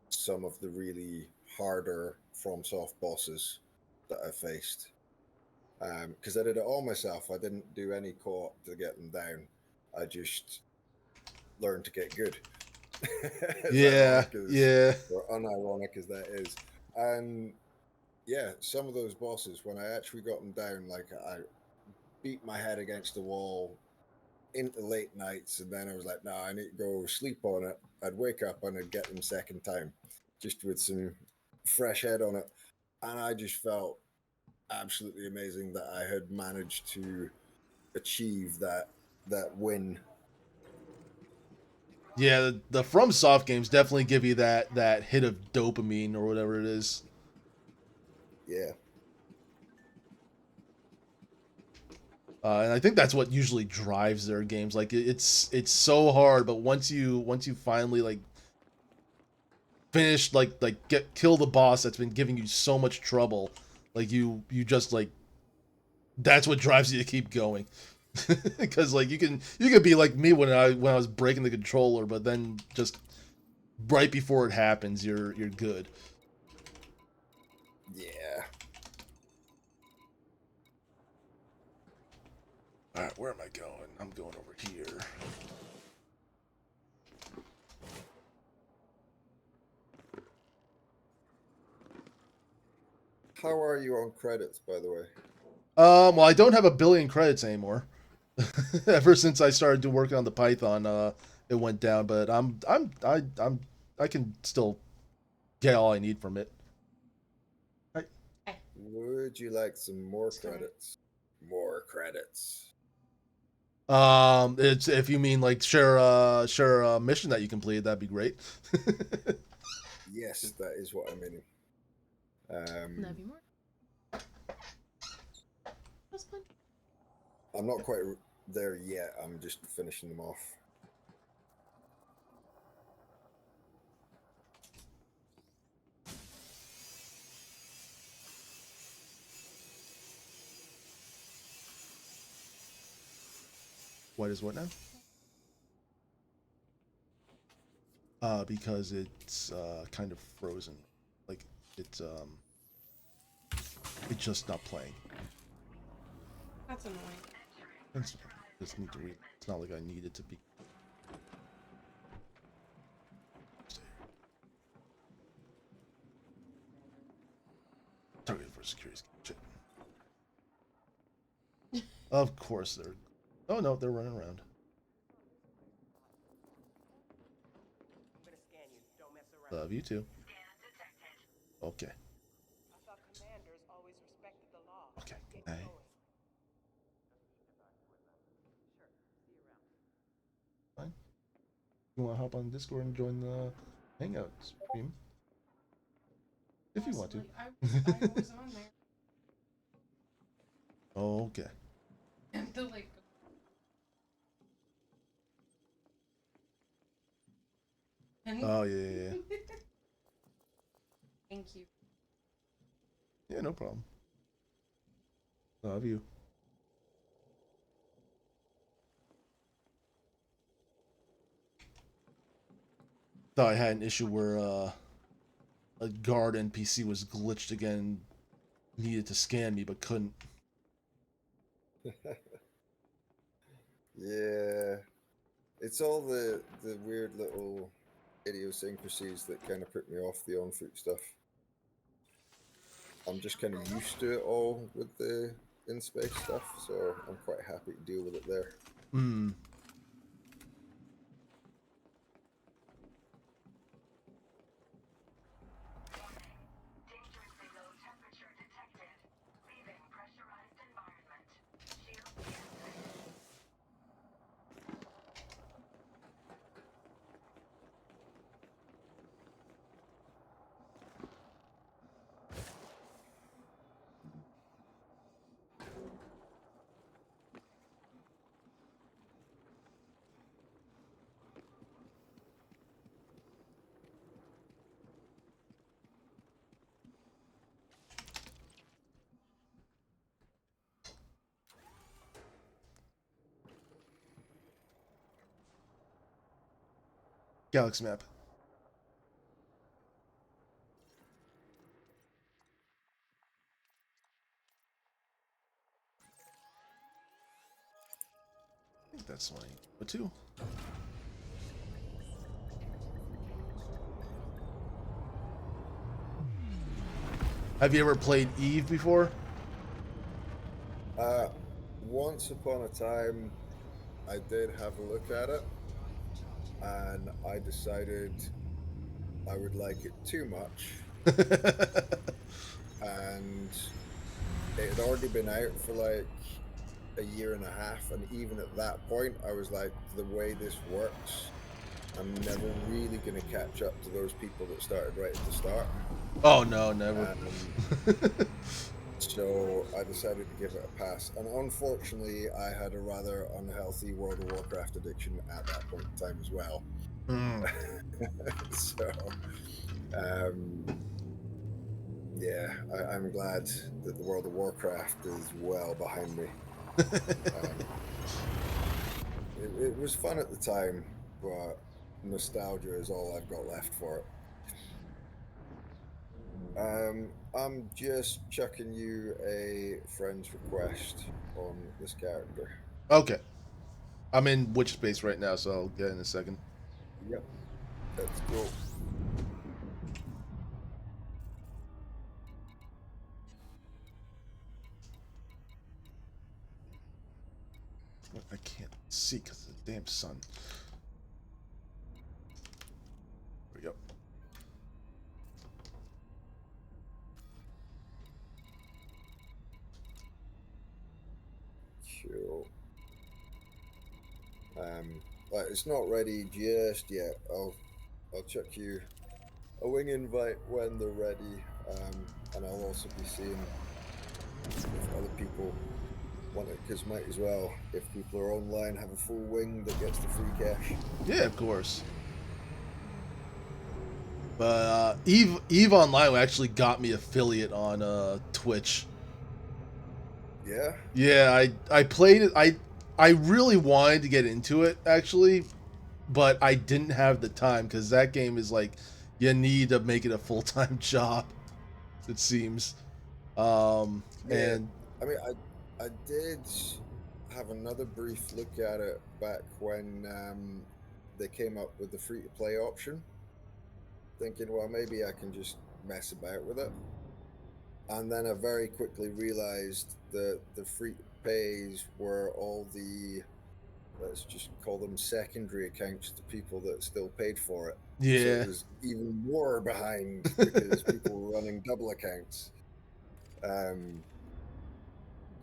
some of the really harder FromSoft bosses that I faced. Because I did it all myself. I didn't do any co-op to get them down. I just learned to get good. As Yeah, ironic as yeah. or unironic as that is. And yeah, some of those bosses, when I actually got them down, like I beat my head against the wall into late nights, and then I was like, "Nah, I need to go sleep on it." I'd wake up and I'd get them second time, just with some fresh head on it, and I just felt absolutely amazing that I had managed to achieve that win. Yeah, the FromSoft games definitely give you that hit of dopamine or whatever it is. Yeah, And I think that's what usually drives their games. Like it's so hard, but once you finally like finish like get kill the boss that's been giving you so much trouble, like you just like that's what drives you to keep going. Because like you could be like me when I was breaking the controller, but then just right before it happens, you're good. Yeah. All right, where am I going? I'm going over here. How are you on credits, by the way? Well, I don't have 1,000,000,000 credits anymore. Ever since I started working on the Python, it went down. But I can still get all I need from it. Would you like some more credits? More credits. It's if you mean like share a mission that you completed, that'd be great. Yes, that is what I mean. Love you more. That's fun. I'm not quite there yet. I'm just finishing them off. What is what now? Because it's kind of frozen, like it's just not playing. That's annoying. It's, just need to read. It's not like I need it to be. Target for security. Shit. Of course they're. Oh no, they're running around. Love you too. Okay. Okay. Hey. Fine. You want to hop on Discord and join the Hangout stream? If you want to. I was on there. Okay. The like. Oh yeah. Thank you. Yeah, no problem. Love you. Thought I had an issue where a guard NPC was glitched again, needed to scan me but couldn't. Yeah, it's all the weird little idiosyncrasies that kind of put me off the on foot stuff. I'm just kind of used to it all with the in space stuff, so I'm quite happy to deal with it there. Hmm. Galaxy map. I think that's my but two. Have you ever played Eve before? Once upon a time, I did have a look at it, and I decided I would like it too much. And it had already been out for like a year and a half, and even at that point, I was like, the way this works, I'm never really going to catch up to those people that started right at the start. Oh no, never. So I decided to give it a pass, and unfortunately, I had a rather unhealthy World of Warcraft addiction at that point in time as well. So, yeah, I'm glad that the World of Warcraft is well behind me. It was fun at the time, but nostalgia is all I've got left for it. I'm just chucking you a friend's request on this character. Okay. I'm in witch space right now, so I'll get in a second. Yep. Let's go. I can't see because of the damn sun. There we go. Cool. Like it's not ready just yet. I'll chuck you a wing invite when they're ready. And I'll also be seeing if other people want it, because might as well, if people are online, have a full wing that gets the free cash. Yeah, of course. But Eve Online actually got me affiliate on Twitch. Yeah. Yeah, I played it. I really wanted to get into it actually, but I didn't have the time because that game is like you need to make it a full-time job. It seems. Yeah. And I mean, I did have another brief look at it back when they came up with the free to play option, thinking, well, maybe I can just mess about with it. And then I very quickly realized that the free to pays were all the, let's just call them secondary accounts to people that still paid for it. So yeah. it was even more behind because people were running double accounts.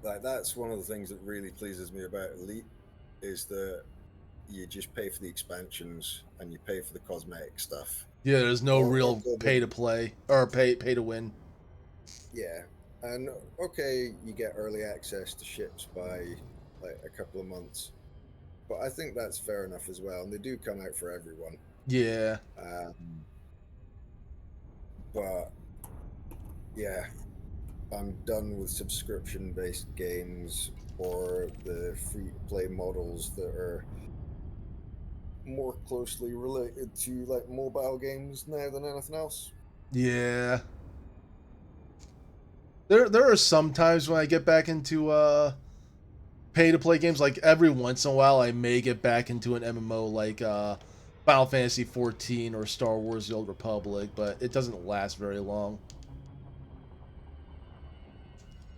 Like that's one of the things that really pleases me about Elite is that you just pay for the expansions and you pay for the cosmetic stuff. Yeah, there's no Or real pay to play or pay to win. yeah, and okay, you get early access to ships by like a couple of months, but I think that's fair enough as well. And they do come out for everyone. Yeah. But yeah, I'm done with subscription-based games or the free-to-play models that are more closely related to like mobile games now than anything else. Yeah. There are some times when I get back into pay to play games. Like every once in a while I may get back into an MMO like Final Fantasy 14 or Star Wars The Old Republic, but it doesn't last very long.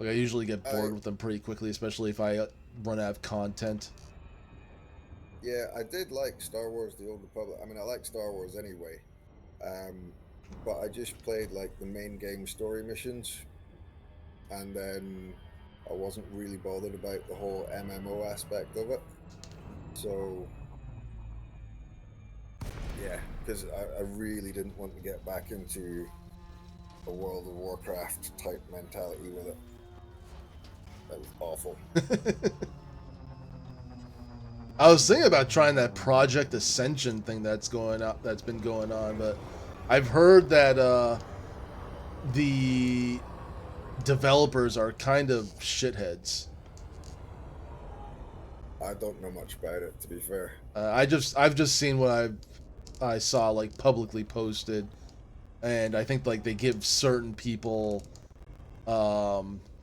Like I usually get bored with them pretty quickly, especially if I run out of content. Yeah, I did like Star Wars The Old Republic. I mean, I like Star Wars anyway. But I just played like the main game story missions, and then I wasn't really bothered about the whole MMO aspect of it. So yeah, because I really didn't want to get back into a World of Warcraft type mentality with it. That was awful. I was thinking about trying that Project Ascension thing that's been going on, but I've heard that the developers are kind of shitheads. I don't know much about it, to be fair. I've just seen what I saw like publicly posted, and I think like they give certain people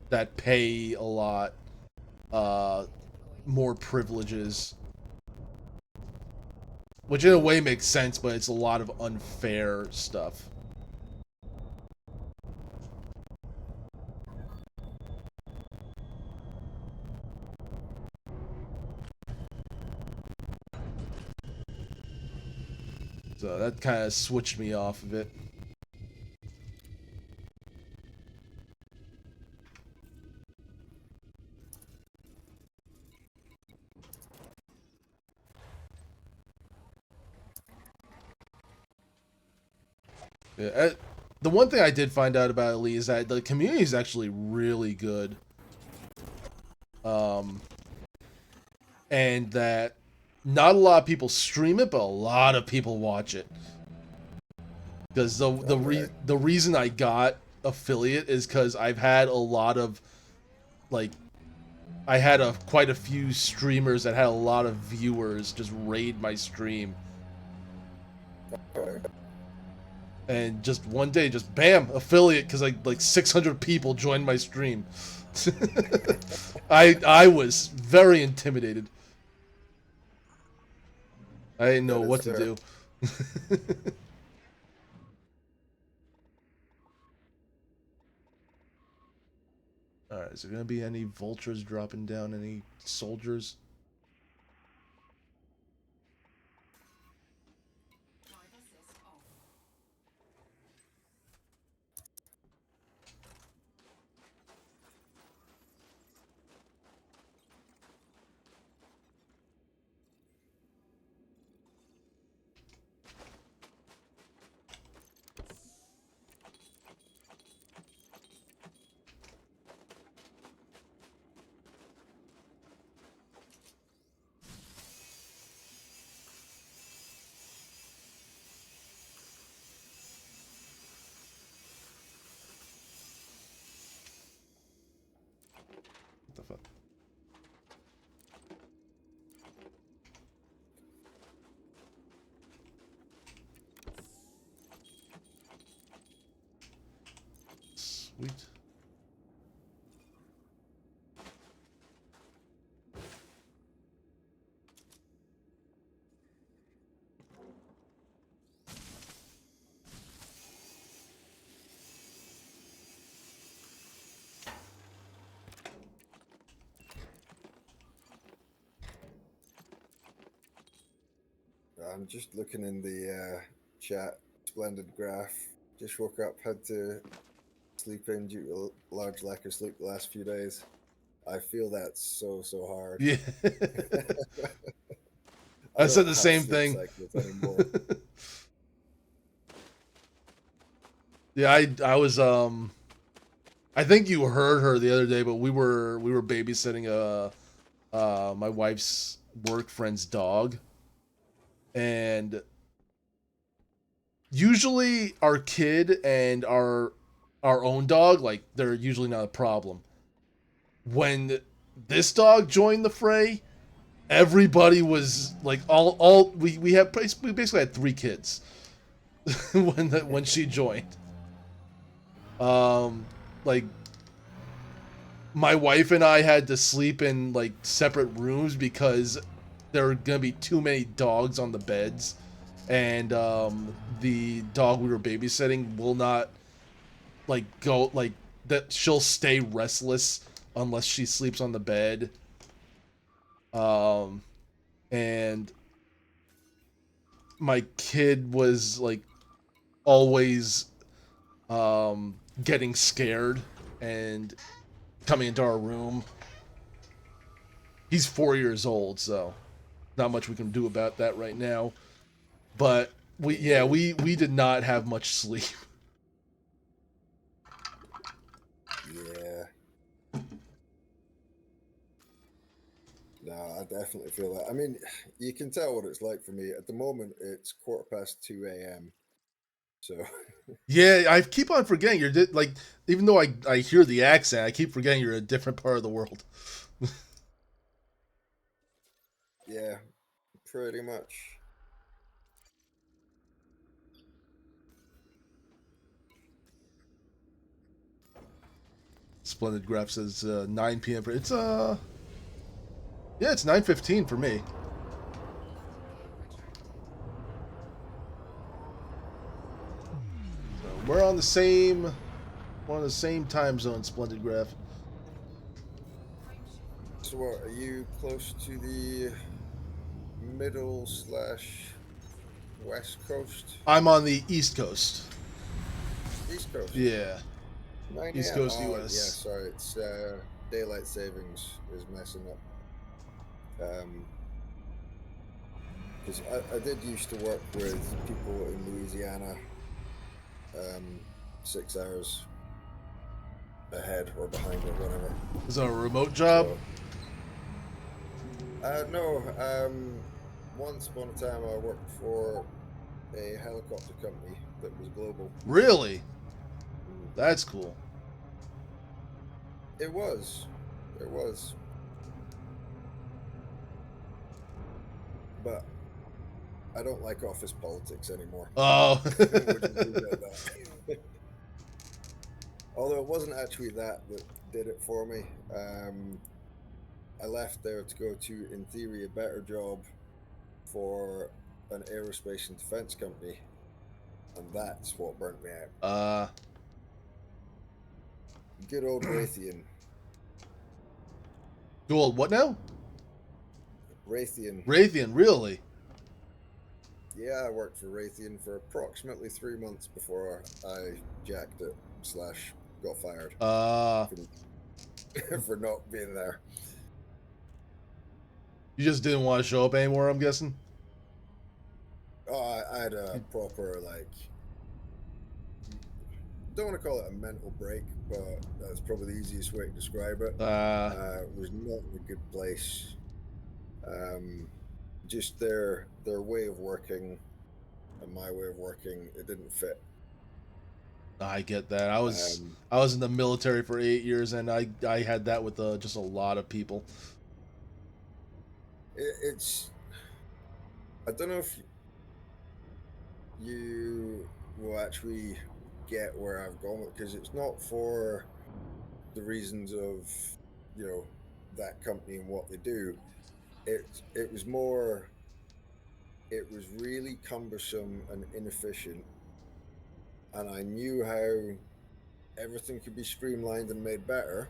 that pay a lot more privileges, which in a way makes sense, but it's a lot of unfair stuff. So that kind of switched me off of it. Yeah, the one thing I did find out about Elite is that the community is actually really good. And that not a lot of people stream it, but a lot of people watch it. Because the reason I got affiliate is because I've had a lot of like I had quite a few streamers that had a lot of viewers just raid my stream. Okay. And just one day, just bam, affiliate, because like 600 people joined my stream. I was very intimidated. I didn't know That is what to fair. do. Alright, is there gonna be any vultures dropping down, any soldiers? What the fuck? Sweet. I'm just looking in the chat. Splendid graph. Just woke up, had to sleep in due to a large lack of sleep the last few days. I feel that's so hard. Yeah. I I said don't the have same sleep thing. cycles anymore. Yeah, I was I think you heard her the other day, but we were babysitting my wife's work friend's dog. And usually our kid and our own dog, like, they're usually not a problem. When this dog joined the fray, everybody was like we basically had 3 kids when she joined. Like, my wife and I had to sleep in like separate rooms because there were gonna be too many dogs on the beds, and the dog we were babysitting will not like go like that. She'll stay restless unless she sleeps on the bed. And my kid was like always getting scared and coming into our room. He's 4 years old, so not much we can do about that right now. But we did not have much sleep. Yeah. No, I definitely feel that. I mean, you can tell what it's like for me. At the moment, it's 2:15 a.m. So, Yeah, I keep on forgetting like, even though I hear the accent, I keep forgetting you're in a different part of the world. yeah, pretty much. Splendid Graph says 9 p.m. It's yeah, it's 9:15 for me. So we're on the same time zone, Splendid Graph. So, what, are you close to the middle/west coast? I'm on the East Coast. East coast? Yeah. 9 East a.m. Coast Oh, US. yeah, sorry. It's daylight savings is messing up. Because I did used to work with people in Louisiana 6 hours ahead or behind or whatever. Is that a remote job? So, no. Once upon a time, I worked for a helicopter company that was global. Really? That's cool. It was. But I don't like office politics anymore. Oh. We'll just leave it at that. Although it wasn't actually that did it for me. I left there to go to, in theory, a better job for an aerospace and defense company, and that's what burnt me out. Good old Raytheon. Dual what now? Raytheon. Raytheon, really? Yeah, I worked for Raytheon for approximately 3 months before I jacked it / got fired for not being there. You just didn't want to show up anymore, I'm guessing? Oh, I had a proper, like, don't want to call it a mental break, but that's probably the easiest way to describe it. It was not in a good place. Just their way of working and my way of working, it didn't fit. I get that. I was in the military for 8 years, and I had that with just a lot of people. It's I don't know if you will actually get where I've gone with, because it's not for the reasons of, you know, that company and what they do. It was more, it was really cumbersome and inefficient, and I knew how everything could be streamlined and made better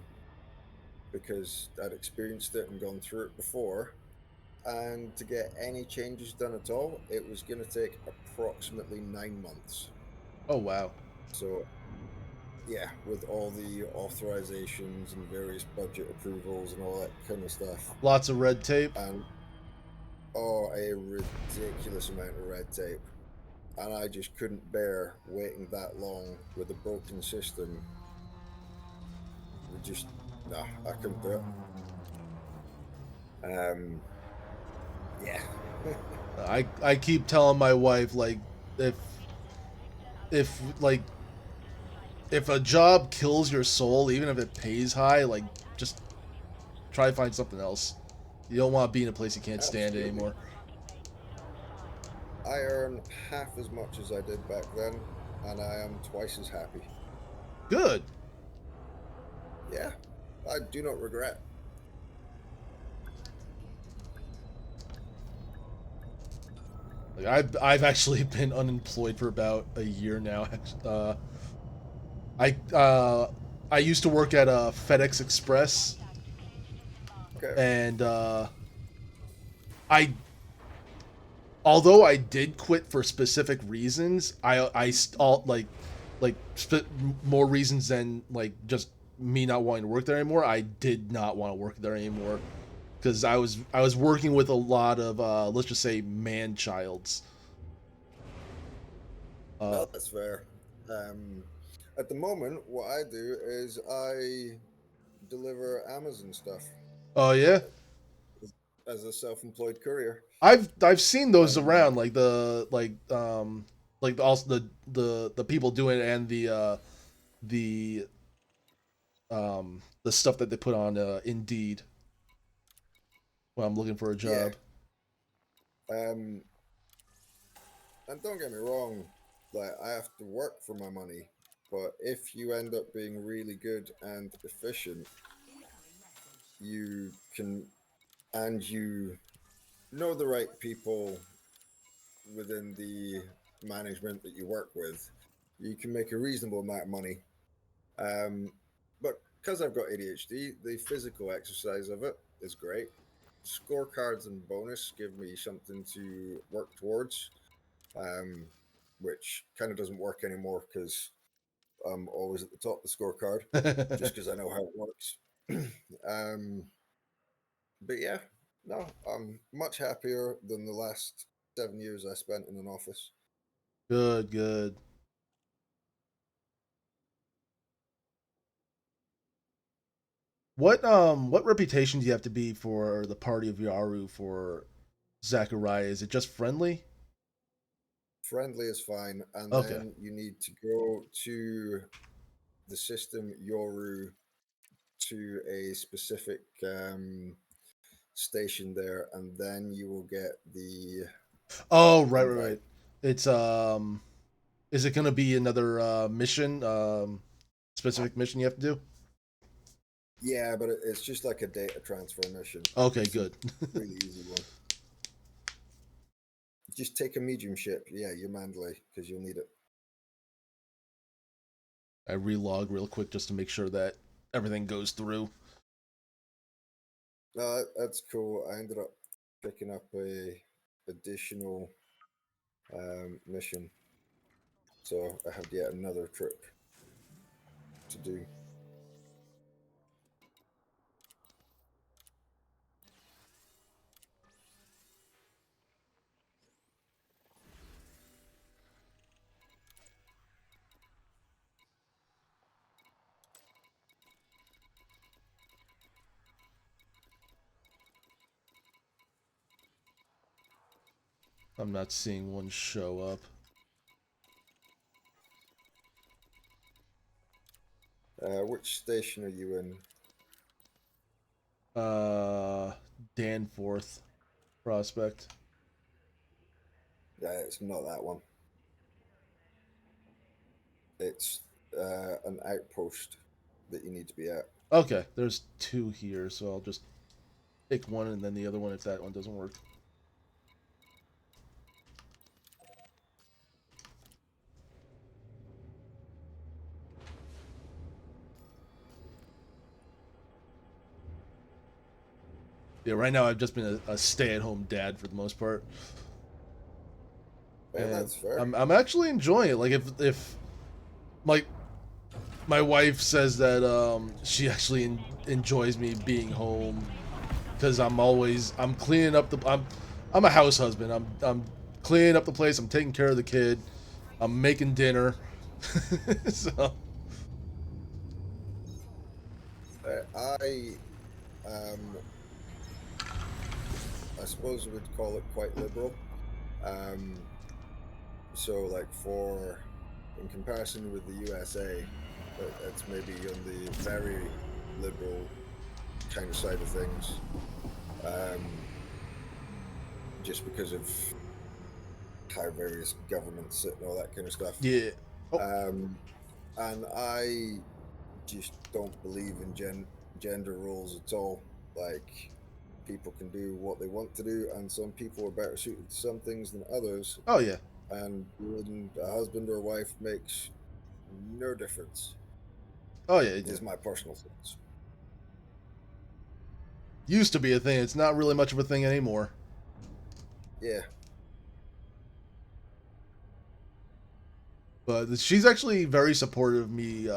because I'd experienced it and gone through it before. And to get any changes done at all, it was going to take approximately 9 months. Oh, wow. So, yeah, with all the authorizations and various budget approvals and all that kind of stuff. Lots of red tape. And, oh, a ridiculous amount of red tape. And I just couldn't bear waiting that long with a broken system. No, I couldn't do it. Yeah. I keep telling my wife, like, if like if a job kills your soul, even if it pays high, like, just try to find something else. You don't want to be in a place you can't stand anymore. I earn half as much as I did back then, and I am twice as happy. Good. Yeah, I do not regret. Like, I've actually been unemployed for about a year now. I used to work at FedEx Express, Okay. and although I did quit for specific reasons, more reasons than, like, just me not wanting to work there anymore. I did not want to work there anymore because I was working with a lot of let's just say man-childs. No, that's fair. At the moment, what I do is I deliver Amazon stuff Oh yeah, as a self-employed courier. I've seen those around, like also the people doing it, and the stuff that they put on Indeed when I'm looking for a job. Yeah. And don't get me wrong, like, I have to work for my money, but if you end up being really good and efficient, you can, and you know the right people within the management that you work with, you can make a reasonable amount of money. But because I've got ADHD, the physical exercise of it is great. Scorecards and bonus give me something to work towards, which kind of doesn't work anymore because I'm always at the top of the scorecard just because I know how it works. But yeah, no, I'm much happier than the last 7 years I spent in an office. Good, good. What reputation do you have to be for the party of Yaru for Zachariah? Is it just friendly? Friendly is fine, and Okay. then you need to go to the system Yoru to a specific station there, and then you will get the Oh, right, right, invite. right. It's is it gonna be another mission? Specific mission you have to do? Yeah, but it's just like a data transfer mission. Okay, It's a good. really easy one. Just take a medium ship. Yeah, you're Mandalay because you'll need it. I relog real quick just to make sure that everything goes through. No, that's cool. I ended up picking up a additional mission, so I have yet another trip to do. I'm not seeing one show up. Which station are you in? Uh, Danforth Prospect. It's not that one. It's an outpost that you need to be at. Okay, there's two here, so I'll just pick one and then the other one if that one doesn't work. Yeah, right now I've just been a stay-at-home dad for the most part. Yeah, And that's fair. I'm actually enjoying it. Like if like my wife says that she actually enjoys me being home because I'm cleaning up the I'm a house husband. I'm cleaning up the place. I'm taking care of the kid. I'm making dinner. So I um, I suppose we would call it quite liberal. Um, so like in comparison with the USA, it's maybe on the very liberal kind of side of things. Um, just because of how various governments sit and all that kind of stuff. yeah. Oh, Um, and I just don't believe in gender roles at all. Like, people can do what they want to do, and some people are better suited to some things than others. oh yeah. And being a husband or wife makes no difference, Oh yeah. It is my personal thoughts. used to be a thing. It's not really much of a thing anymore. Yeah, But she's actually very supportive of me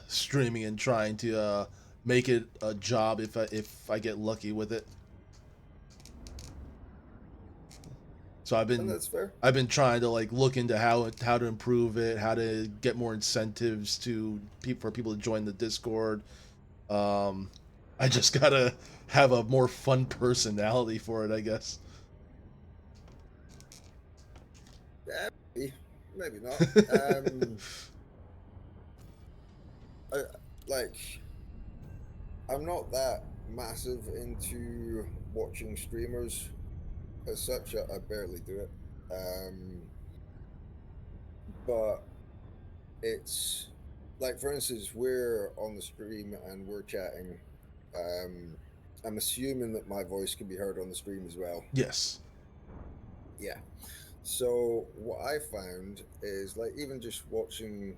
streaming and trying to make it a job if I get lucky with it. So and that's fair. I've been trying to like look into how to improve it, how to get more incentives to for people to join the Discord. Um, I just gotta have a more fun personality for it, I guess. Yeah, maybe not. I, like, I'm not that massive into watching streamers as such. I barely do it. But it's like, for instance, we're on the stream and we're chatting. Um, I'm assuming that my voice can be heard on the stream as well. Yes. Yeah. So what I found is, like, even just watching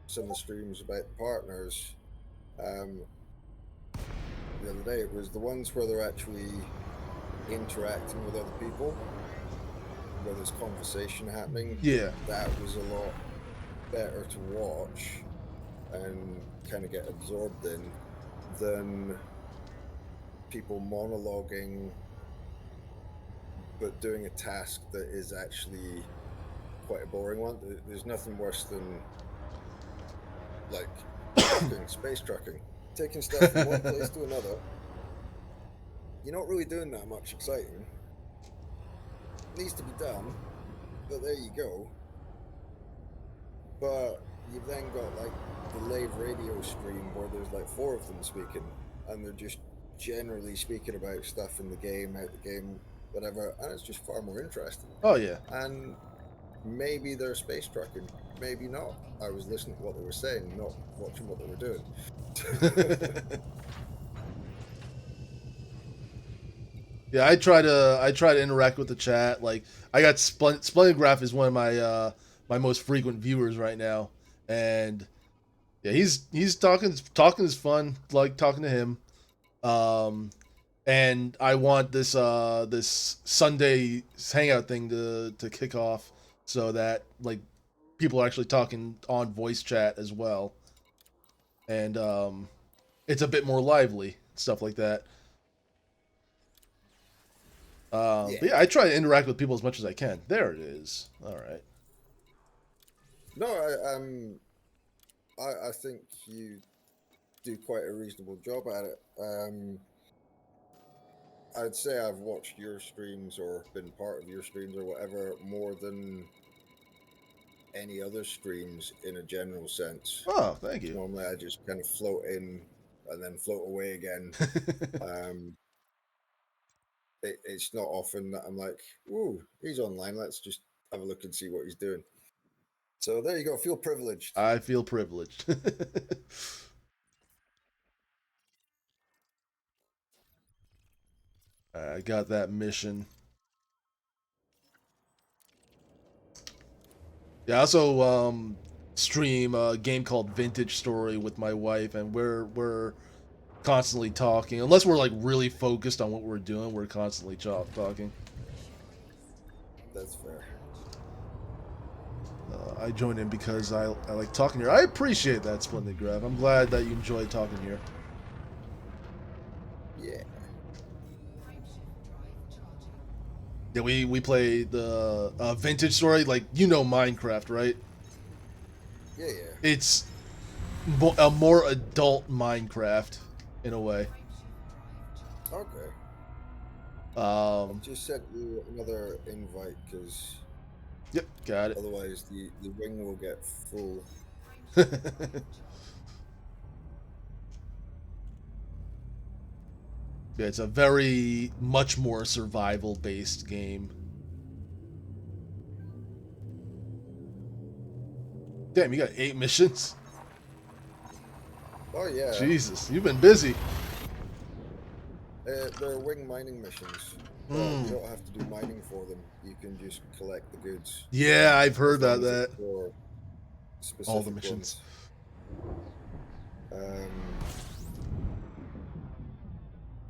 some of the streams about the partners, um, the other day, it was the ones where they're actually interacting with other people, where there's conversation happening. Yeah. That was a lot better to watch and kind of get absorbed in than people monologuing but doing a task that is actually quite a boring one. There's nothing worse than, like, space trucking, taking stuff from one place to another. You're not really doing that much exciting. It needs to be done, but there you go. But you've then got, like, the live radio stream where there's like 4 of them speaking, and they're just generally speaking about stuff in the game, out the game, whatever, and it's just far more interesting. Oh yeah. And maybe they're space trucking, maybe not. I was listening to what they were saying, not watching what they were doing. Yeah, I try to interact with the chat. Like I got Splendid Graph is one of my most frequent viewers right now, and yeah, he's talking is fun. Like talking to him. And I want this Sunday hangout thing to kick off so that like people are actually talking on voice chat as well, and it's a bit more lively stuff like that. Yeah. But yeah, I try to interact with people as much as I can. There it is. All right. No, I think you do quite a reasonable job at it. I'd say I've watched your streams or been part of your streams or whatever more than any other streams in a general sense. Oh, thank you. Normally, I just kind of float in and then float away again. It's not often that I'm like, "Ooh, he's online. Let's just have a look and see what he's doing." So there you go. Feel privileged. I feel privileged. I got that mission. Yeah, I also stream a game called Vintage Story with my wife, and we're constantly talking. Unless we're like really focused on what we're doing, we're constantly talking. That's fair. I joined in because I like talking here. I appreciate that, Splendid Grab. I'm glad that you enjoy talking here. Yeah. Yeah, we play the Vintage Story, like you know Minecraft, right? Yeah, yeah. It's a more adult Minecraft in a way. Okay. Um, Just sent you another invite because yep, got it. otherwise the wing will get full. Yeah, it's a very much more survival based game. Damn, you got 8 missions? Oh yeah. Jesus, you've been busy. They're wing mining missions. But you don't have to do mining for them. You can just collect the goods. Yeah, I've heard as about long as that. it's for specific All the missions. ones.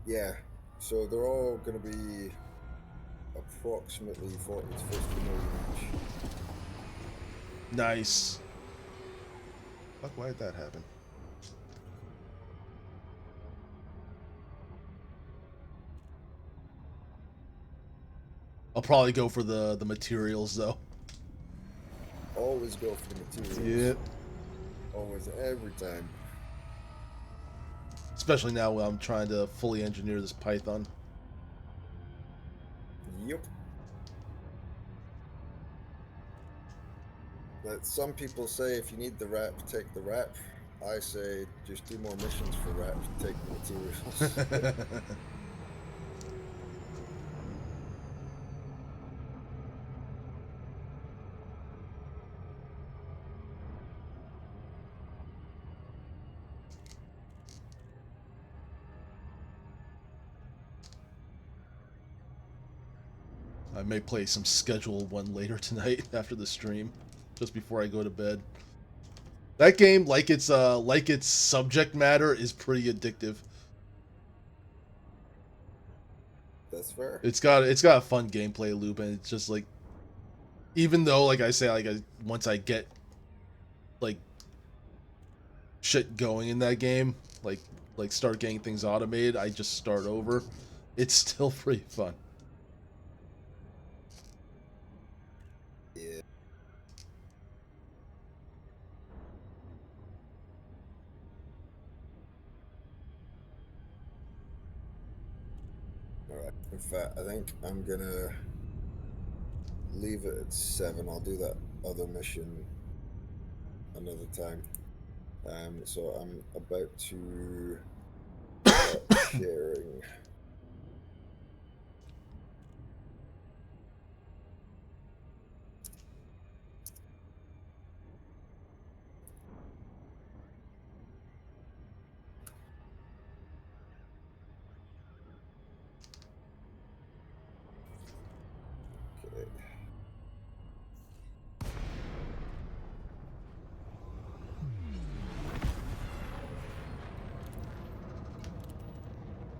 Yeah. So they're all going to be approximately 40 to 50 million each. Nice. Fuck, why did that happen? I'll probably go for the materials though. Always go for the materials. Yep. Always, every time. Especially now when I'm trying to fully engineer this Python. Yep. But some people say if you need the rep, take the rep. I say just do more missions for rep, take the materials. I may play some scheduled one later tonight after the stream, just before I go to bed. That game, like its subject matter, is pretty addictive. That's fair. It's got a fun gameplay loop, and it's just like, even though like I say, once I get like shit going in that game, like start getting things automated, I just start over. It's still pretty fun. Yeah. Alright. In fact, I think I'm gonna leave it at 7. I'll do that other mission another time. So I'm about to start sharing.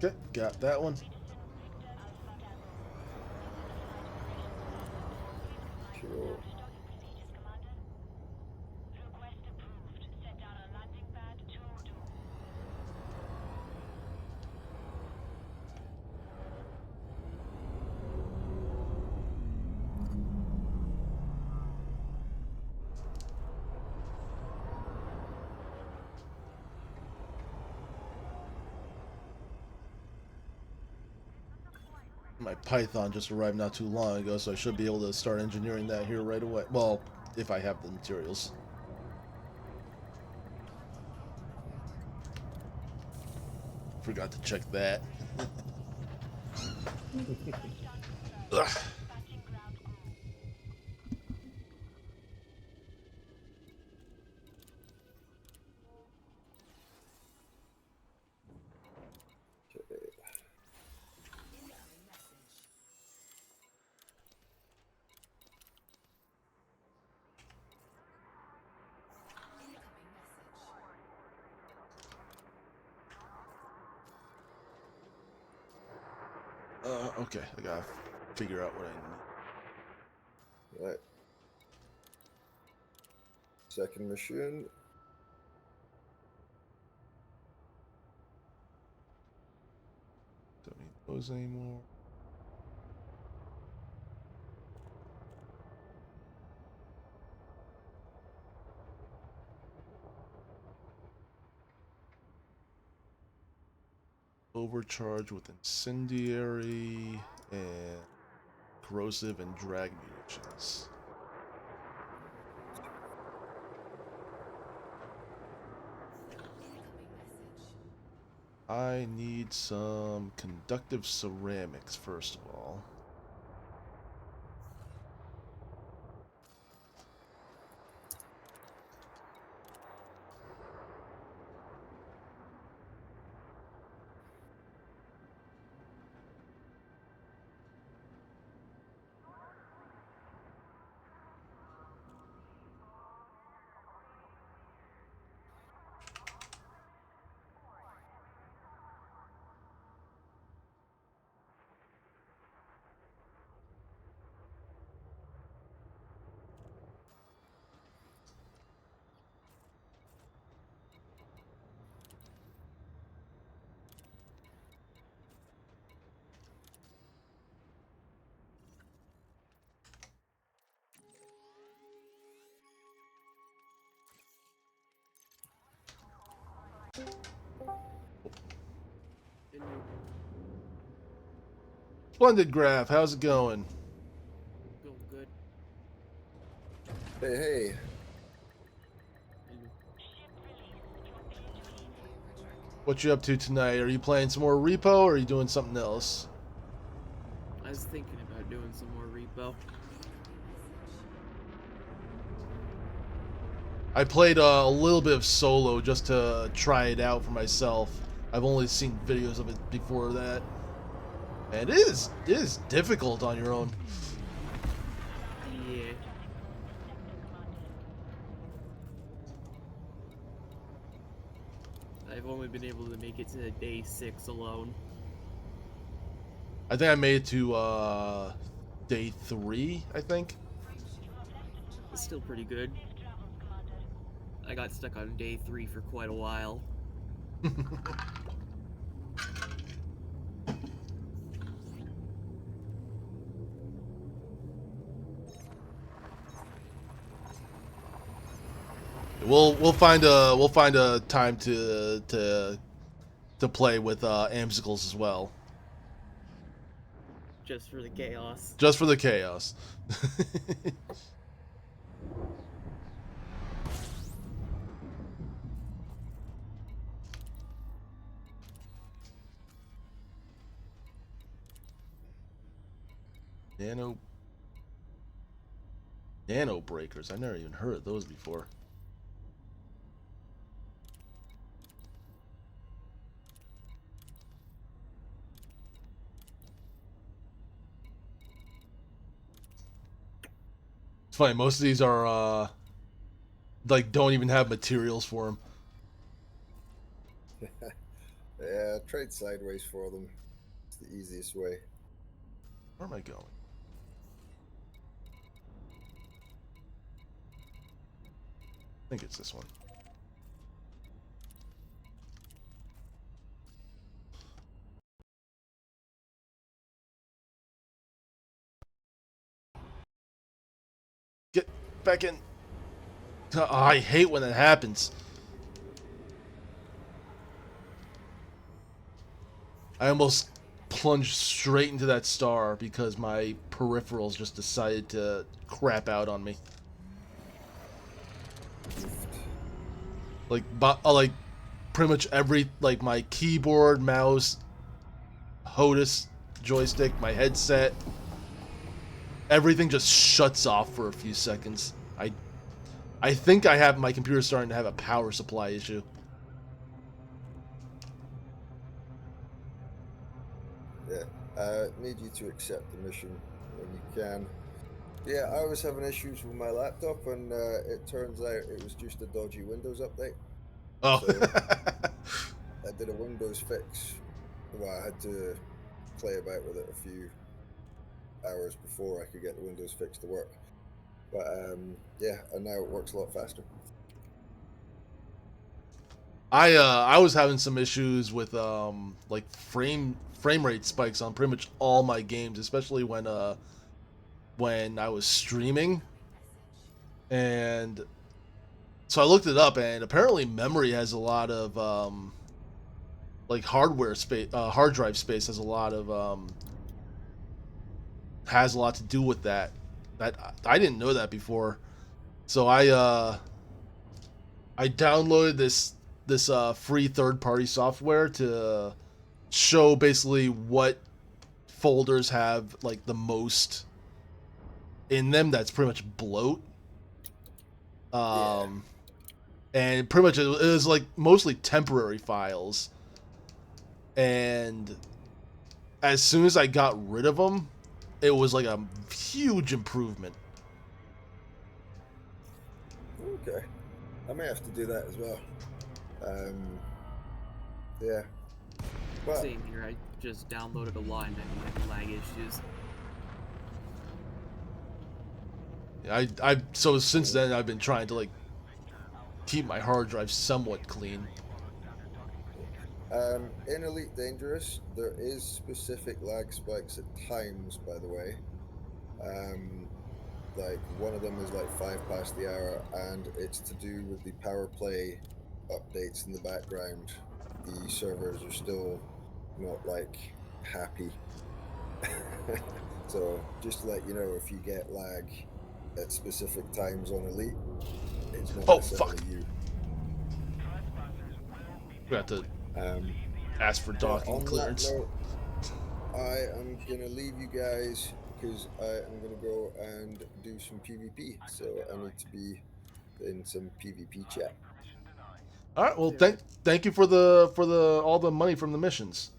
Okay, got that one. Cool. My Python just arrived not too long ago, so I should be able to start engineering that here right away. Well, if I have the materials. Forgot to check that. Ugh. Okay, I gotta figure out what I need. Right. Second machine. Don't need those anymore. Overcharge with incendiary and corrosive and drag munitions. I need some conductive ceramics first of all. Splendid Graph, how's it going? Going good. Hey, hey. What you up to tonight? Are you playing some more Repo or are you doing something else? I was thinking about doing some more repo. I played a little bit of Solo just to try it out for myself. I've only seen videos of it before that. And it is difficult on your own. Yeah. I've only been able to make it to day 6 alone. I think I made it to day 3, I think. It's still pretty good. I got stuck on day 3 for quite a while. We'll find a time to play with Amsicles as well. Just for the chaos. Just for the chaos. Nano breakers. I've never even heard of those before. It's funny. Most of these are like don't even have materials for them. Yeah, trade sideways for them. It's the easiest way. Where am I going? I think it's this one. Get back in. Oh, I hate when that happens. I almost plunged straight into that star because my peripherals just decided to crap out on me. Like pretty much every, like my keyboard, mouse, HOTAS joystick, my headset, everything just shuts off for a few seconds. I think I have my computer starting to have a power supply issue. Yeah, I need you to accept the mission when you can. Yeah, I was having issues with my laptop, and it turns out it was just a dodgy Windows update. Oh. So I did a Windows fix. Well, I had to play about with it a few hours before I could get the Windows fix to work. But yeah, and now it works a lot faster. I was having some issues with like frame rate spikes on pretty much all my games, especially when I was streaming. And so I looked it up, and apparently memory has a lot of like hardware space, hard drive space has a lot to do with that. That I didn't know that before. So I downloaded this free third-party software to show basically what folders have like the most in them. That's pretty much bloat. And pretty much it was like mostly temporary files. And as soon as I got rid of them, it was like a huge improvement. Okay, I may have to do that as well. Yeah. But Same here. I just downloaded a lot and I had lag issues. I so since then I've been trying to like keep my hard drive somewhat clean. in Elite Dangerous, there is specific lag spikes at times, by the way. Like one of them is like 5 past the hour, and it's to do with the power play updates in the background. The servers are still not like happy. So just to let you know, if you get lag at specific times on Elite, it's not Oh, necessarily fuck. you. We have to ask for Yeah, docking on that clearance. note, I am gonna leave you guys because I am gonna go and do some PvP. So I need to be in some PvP chat. All right. Well, Alright. thank you for the all the money from the missions.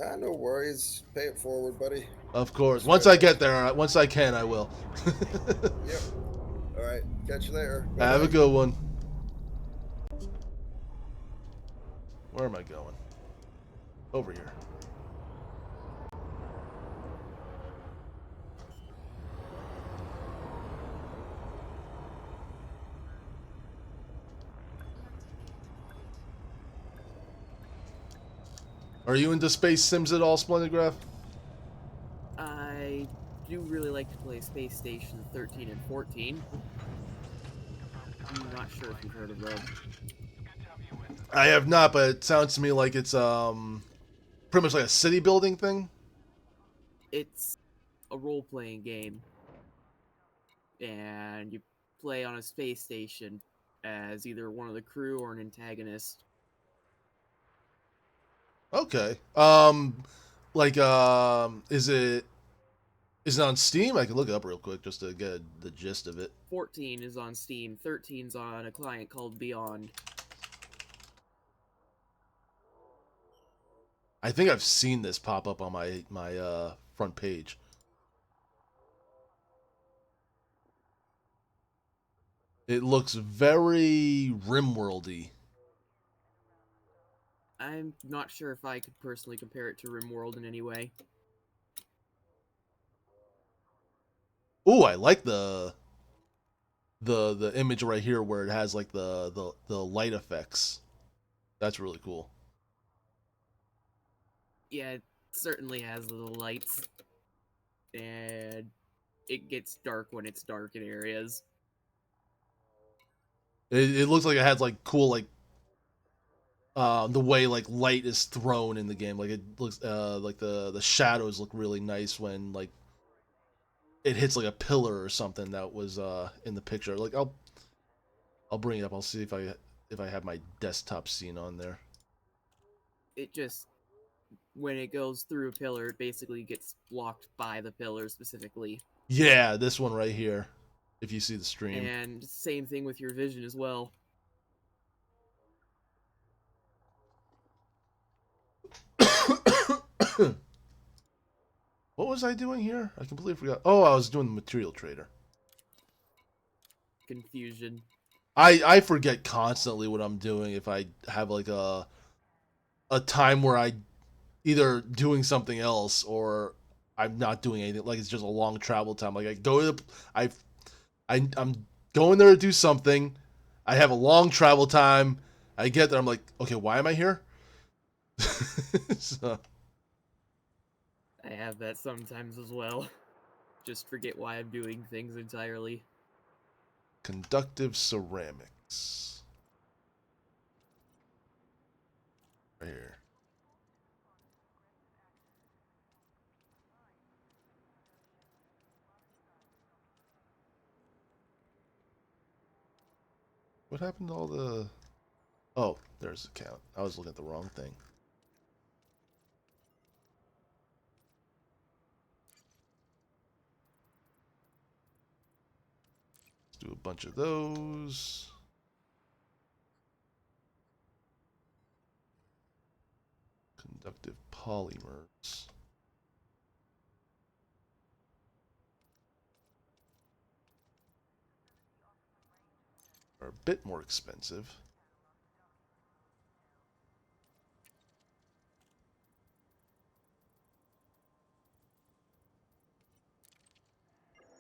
Ah, no worries. Pay it forward, buddy. Of course. That's Once right. I get there, once I can, I will. Yep. All right. Catch you later. Have a Bye-bye. good one. Where am I going? Over here. Are you into Space Sims at all, Splendid? I do really like to play Space Station 13 and 14. I'm not sure if you've heard of them. I have not, but it sounds to me like it's pretty much like a city building thing. It's a role-playing game, and you play on a space station as either one of the crew or an antagonist. Okay. Like is it on Steam? I can look it up real quick just to get the gist of it. 14 is on Steam, 13's on a client called Beyond. I think I've seen this pop up on my front page. It looks very RimWorldy. I'm not sure if I could personally compare it to RimWorld in any way. Ooh, I like the image right here where it has like the light effects. That's really cool. Yeah, it certainly has little lights, and it gets dark when it's dark in areas. It looks like it has like cool like the way like light is thrown in the game. Like it looks like the shadows look really nice when like it hits like a pillar or something that was in the picture. Like I'll bring it up. I'll see if I have my desktop scene on there. It just, when it goes through a pillar, it basically gets blocked by the pillar specifically. Yeah, this one right here. If you see the stream. And same thing with your vision as well. What was I doing here? I completely forgot. Oh, I was doing the material trader. Confusion. I forget constantly what I'm doing if I have like a time where I either doing something else or I'm not doing anything. Like it's just a long travel time. Like I go to the I'm going there to do something. I have a long travel time. I get there. I'm like, okay, why am I here? So, I have that sometimes as well. Just forget why I'm doing things entirely. conductive ceramics. Right here. What happened to all the... Oh, there's the count. I was looking at the wrong thing. Let's do a bunch of those. Conductive polymers. Are a bit more expensive.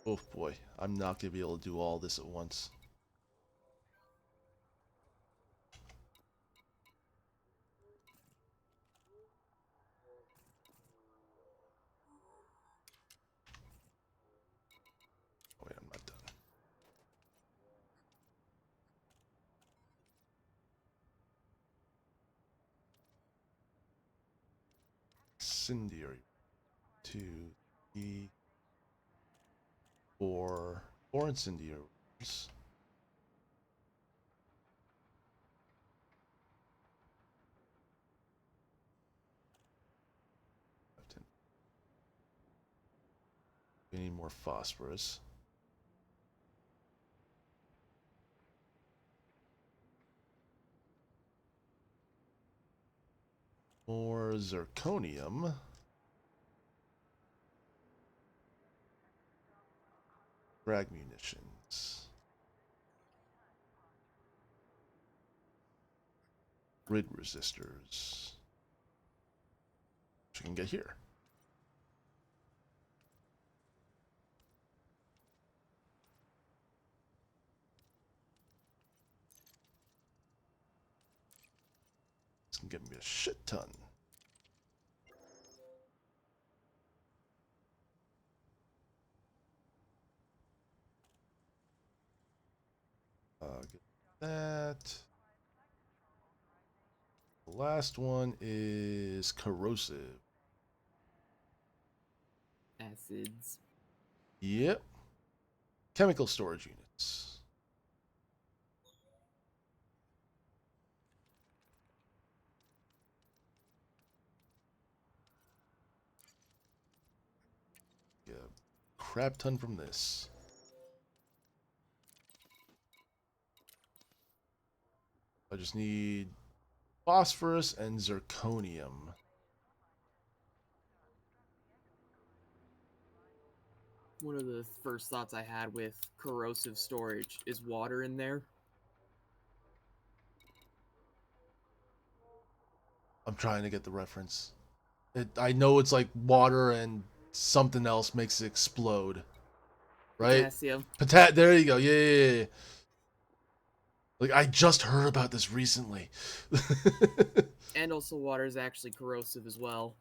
Oh boy, I'm not going to be able to do all this at once. Oh wait, I'm not done. Incendiary. 2, 3, 4 incendiaries. We need more phosphorus. More zirconium. Frag munitions. Grid resistors. Which you can get here. This can give me a shit ton. Get that. The last one is corrosive. Acids. Yep. Chemical storage units. Get a crap ton from this. I just need phosphorus and zirconium. One of the first thoughts I had with corrosive storage is water in there. I'm trying to get the reference. I know it's like water and something else makes it explode. Right? Potassium. There you go. Yeah. Like, I just heard about this recently. And also water is actually corrosive as well.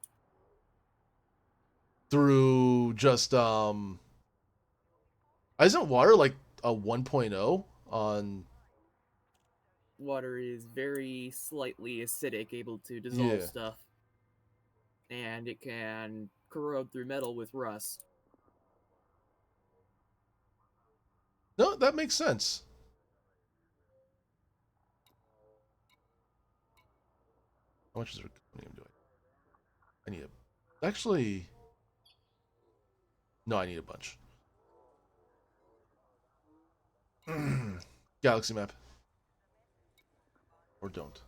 Through just, isn't water like a 1.0 on... Water is very slightly acidic, able to dissolve Yeah. stuff. And it can corrode through metal with rust. No, that makes sense. How much is zirconium doing? I need a... Actually... No, I need a bunch. Galaxy map. Or don't.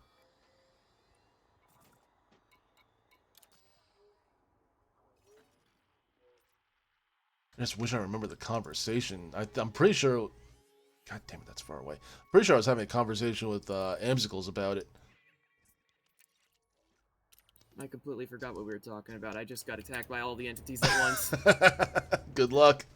I just wish I remember the conversation. I'm pretty sure... God damn it, that's far away. Pretty sure I was having a conversation with Amsicles about it. I completely forgot what we were talking about. I just got attacked by all the entities at once. Good luck.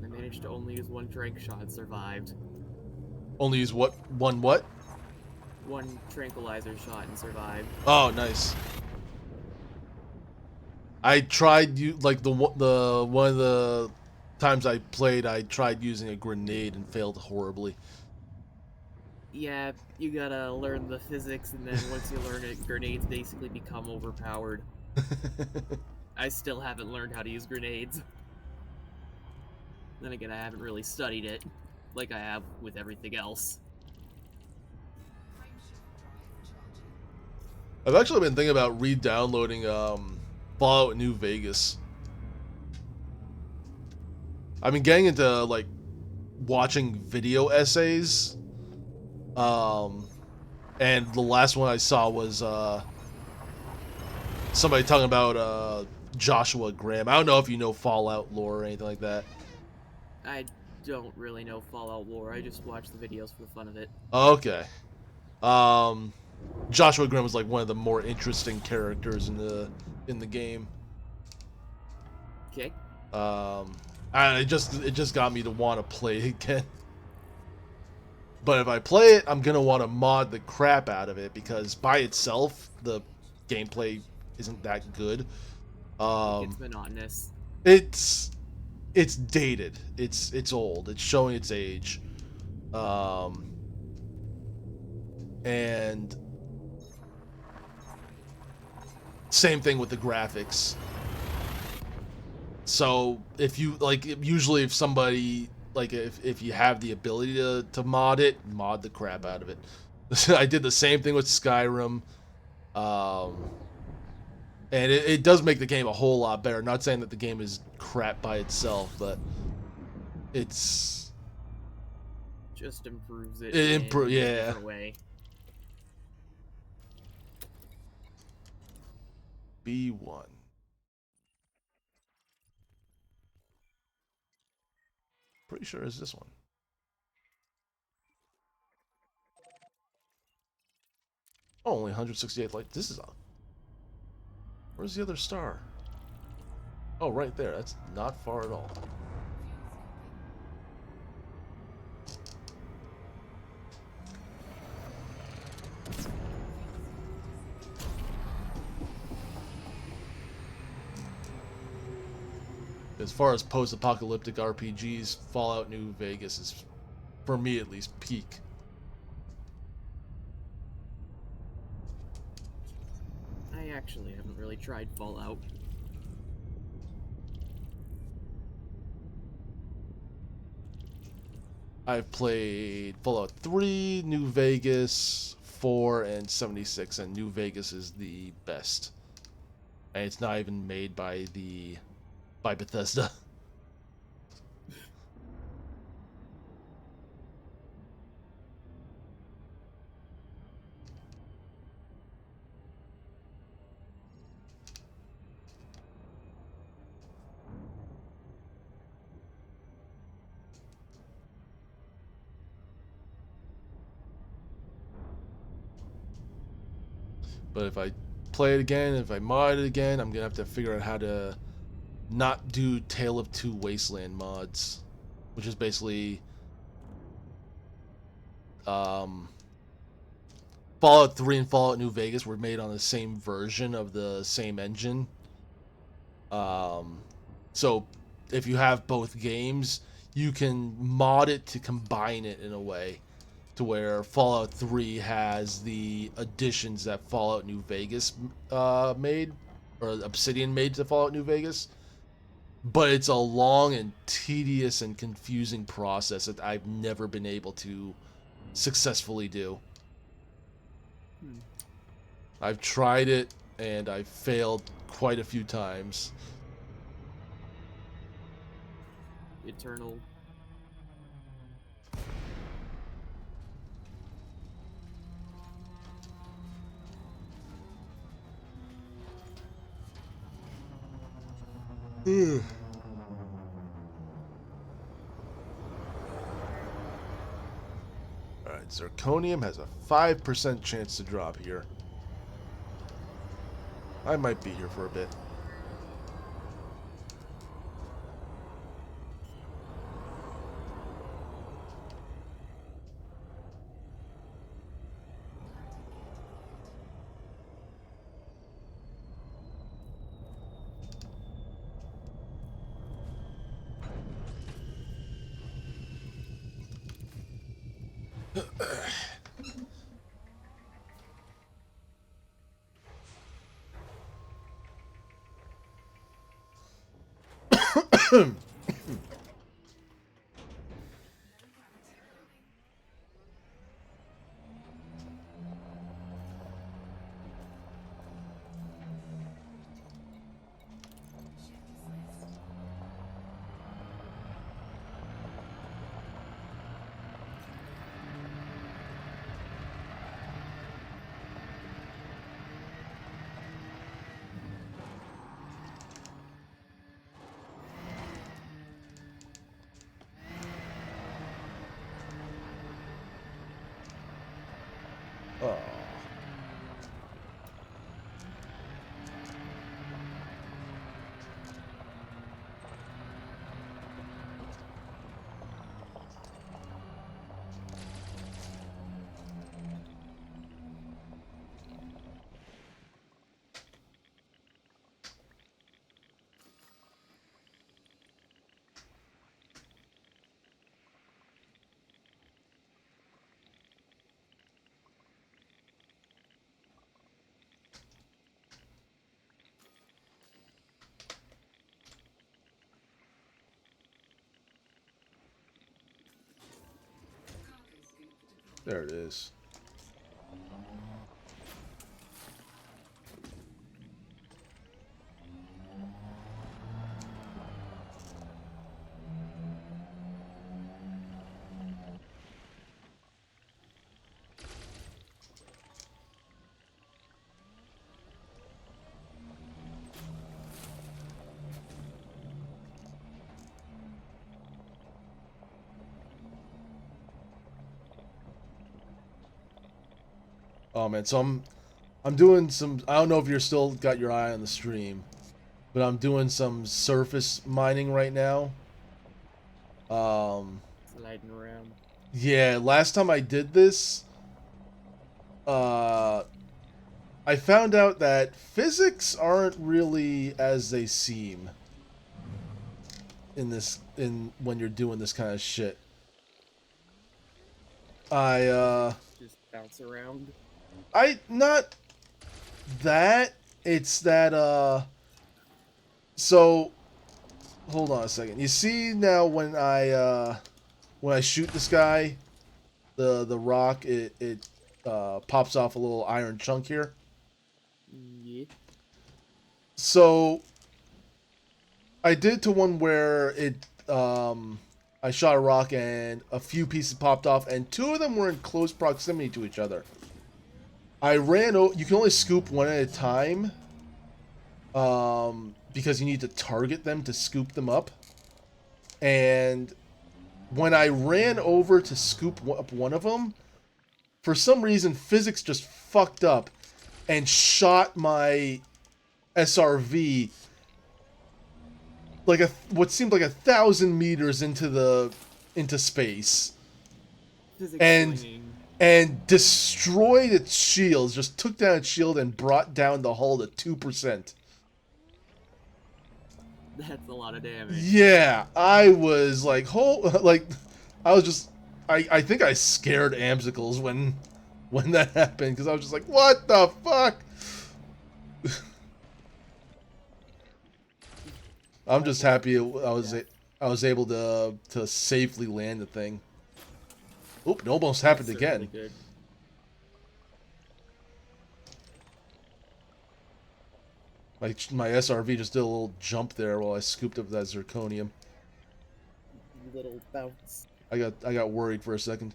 I managed to only use one trank shot and survived. Only use what? One what? One tranquilizer shot and survived. Oh, nice. I tried like the one of the times I played, I tried using a grenade and failed horribly. Yeah, you gotta learn the physics, and then once you learn it, grenades basically become overpowered. I still haven't learned how to use grenades. Then again, I haven't really studied it, like I have with everything else. I've actually been thinking about re-downloading Fallout New Vegas. I've been getting into like watching video essays. And the last one I saw was somebody talking about Joshua Graham. I don't know if you know Fallout lore or anything like that. I don't really know Fallout lore, I just watch the videos for the fun of it. Okay. Joshua Graham was like one of the more interesting characters in the game. Okay. And it just got me to want to play it again. But if I play it, I'm gonna want to mod the crap out of it because by itself the gameplay isn't that good. It's monotonous. It's dated. It's old. It's showing its age. And same thing with the graphics. So if you like, usually if somebody like if you have the ability to mod it, mod the crap out of it. I did the same thing with Skyrim. And it does make the game a whole lot better. Not saying that the game is crap by itself, but it's Just improves it. It in a yeah. different way. B1. Pretty sure it's this one. Oh, only 168 light. This is a... Where's the other star? Oh, right there. That's not far at all. As far as post-apocalyptic RPGs, Fallout New Vegas is, for me at least, peak. I actually haven't really tried Fallout. I've played Fallout 3, New Vegas, 4, and 76, and New Vegas is the best. And it's not even made by Bethesda. But if I play it again, if I mod it again, I'm gonna have to figure out how to not do Tale of Two Wasteland mods, which is basically Fallout 3 and Fallout New Vegas were made on the same version of the same engine. So if you have both games, you can mod it to combine it in a way to where Fallout 3 has the additions that Fallout New Vegas made, or Obsidian made to Fallout New Vegas. But it's a long and tedious and confusing process that I've never been able to successfully do. I've tried it and I've failed quite a few times. Eternal. Alright, Zirconium has a 5% chance to drop here. I might be here for a bit. Oh. There it is. Oh man, so I'm doing some, I don't know if you're still got your eye on the stream, but I'm doing some surface mining right now. Sliding around. Yeah, last time I did this, I found out that physics aren't really as they seem in when you're doing this kind of shit. Just bounce around. Not that. It's that so hold on a second. You see now when I shoot this guy, the rock it pops off a little iron chunk here. Yeah. So I did to one where it I shot a rock and a few pieces popped off and two of them were in close proximity to each other. I ran you can only scoop one at a time. Because you need to target them to scoop them up. And when I ran over to scoop up one of them, for some reason physics just fucked up and shot my SRV like what seemed like 1,000 meters into space. Physics And swinging. and destroyed its shields, just took down its shield and brought down the hull to 2%. That's a lot of damage. Yeah, I was like, I was just, I think I scared Amsicles when that happened, because I was just like, what the fuck? I'm just happy I was able to safely land the thing. Oop, it almost happened That's again. really good. My SRV just did a little jump there while I scooped up that zirconium. Little bounce. I got worried for a second.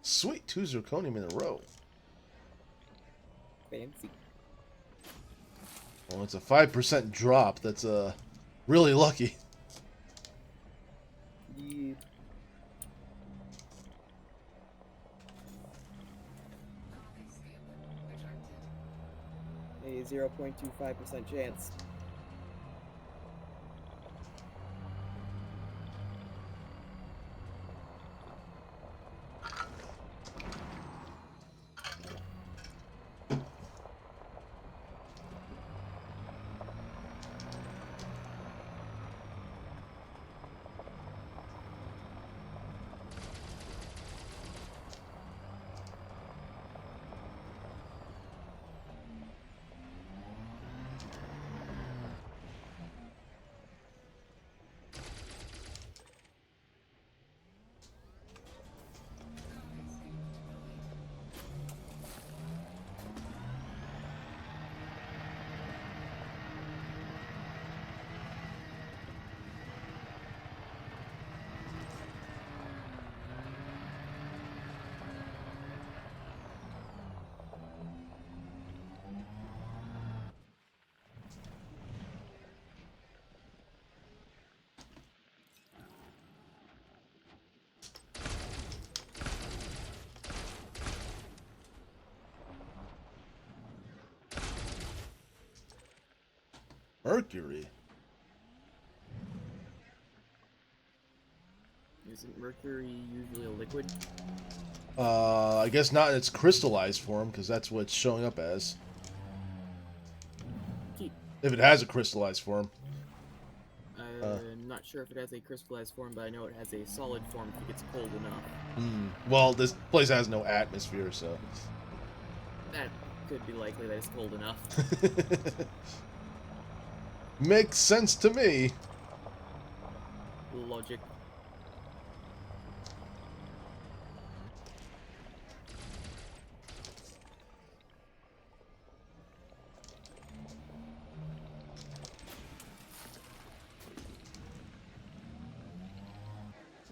Sweet, 2 zirconium in a row. Fancy. Well, it's a 5% drop. That's really lucky. Yeah. A 0.25% chance. Mercury. Isn't mercury usually a liquid? I guess not in its crystallized form, because that's what it's showing up as. Keep. If it has a crystallized form. I'm not sure if it has a crystallized form, but I know it has a solid form if it gets cold enough. Well, this place has no atmosphere, so. That could be likely that it's cold enough. Makes sense to me. Logic.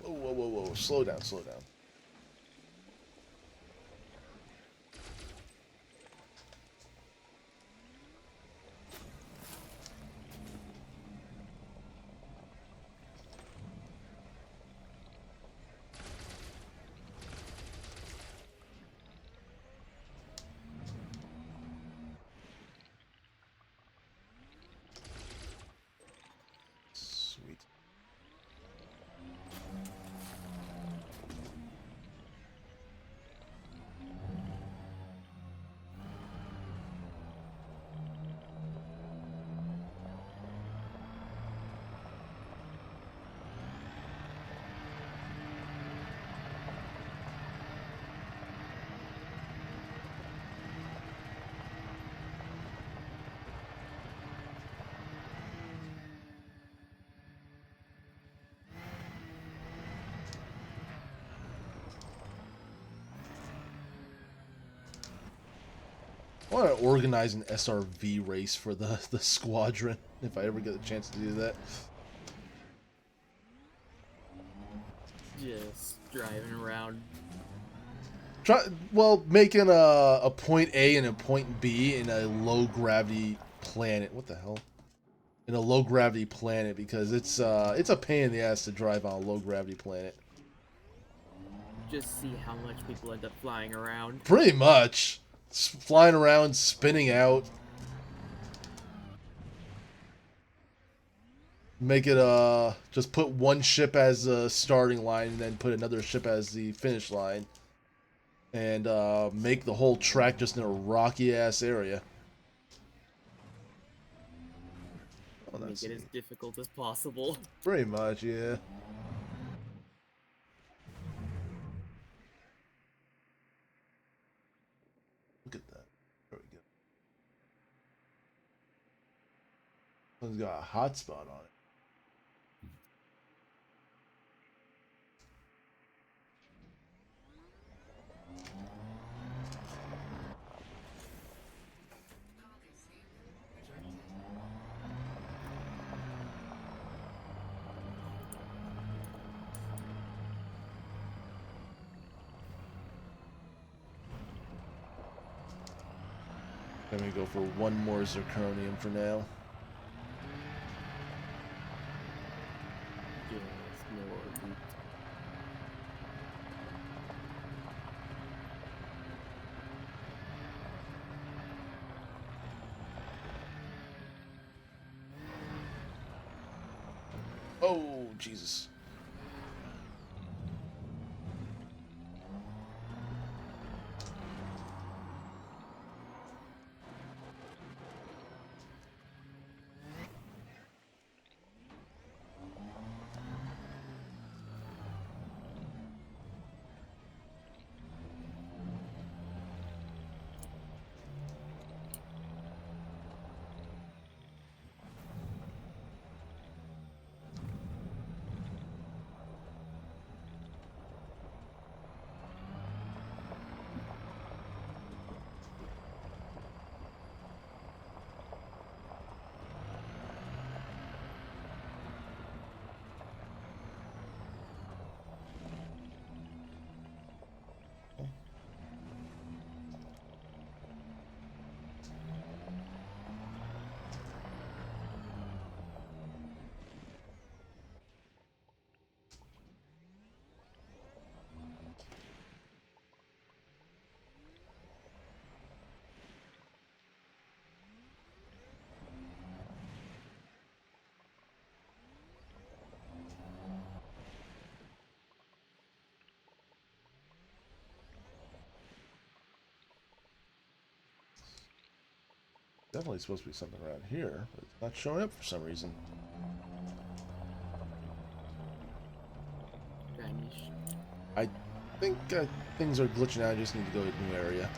Whoa, whoa, whoa, whoa. Slow down, slow down. Sweet. I want to organize an SRV race for the squadron if I ever get the chance to do that. Just driving around. Making a point A and a point B in a low gravity planet. What the hell? In a low gravity planet, because it's a pain in the ass to drive on a low gravity planet. Just see how much people end up flying around. Pretty much. Flying around, spinning out. Make it just put one ship as a starting line and then put another ship as the finish line. And make the whole track just in a rocky ass area. Oh, Make it as difficult as possible. Pretty much, yeah. Look at that. There we go. One's got a hotspot on it. Let me go for one more zirconium for now. Just more loot. Oh, Jesus. Definitely supposed to be something around here, but it's not showing up for some reason. Vanish. I think things are glitching out. I just need to go to a new area.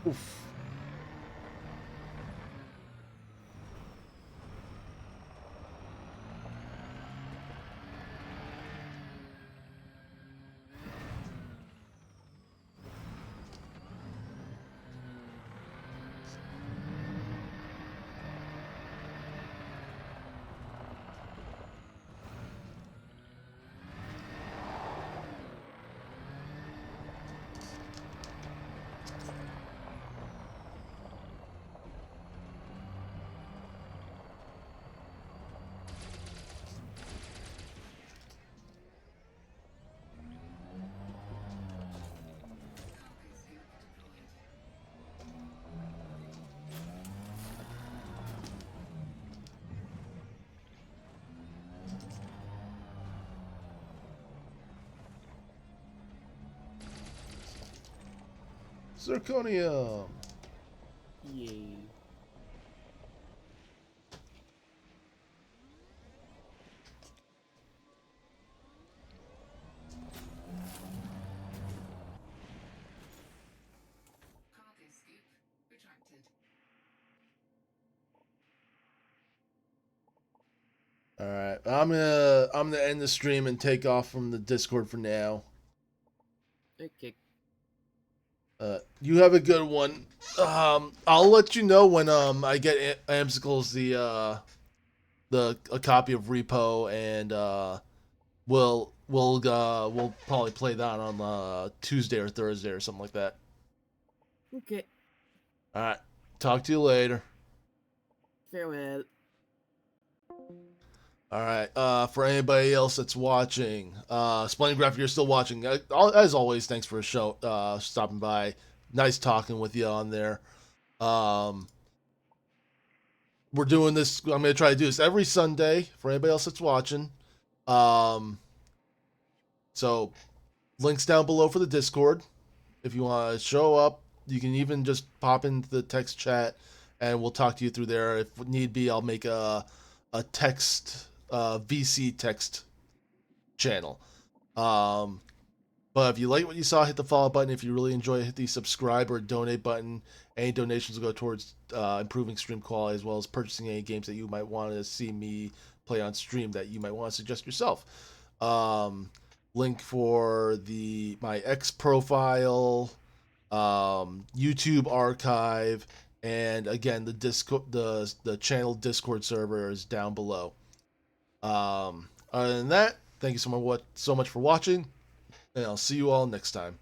Oof. Zirconium. Yay. Cargo scoop retracted. All right, I'm gonna end the stream and take off from the Discord for now. Okay. You have a good one. I'll let you know when I get Amsicles a copy of Repo, and we'll probably play that on Tuesday or Thursday or something like that. Okay. All right, talk to you later. Farewell. All right. For anybody else that's watching, Splendid Graphic, you're still watching. As always, thanks for stopping by. Nice talking with you on there. We're doing this. I'm gonna try to do this every Sunday for anybody else that's watching. So links down below for the Discord. If you want to show up, you can even just pop into the text chat, and we'll talk to you through there. If need be, I'll make a text. VC text channel. But if you like what you saw, hit the follow button. If you really enjoy it, hit the subscribe or donate button. Any donations will go towards improving stream quality, as well as purchasing any games that you might want to see me play on stream that you might want to suggest yourself. Link for my X profile, YouTube archive, and again the Discord, the channel Discord server is down below. Other than that, thank you so much for watching, and I'll see you all next time.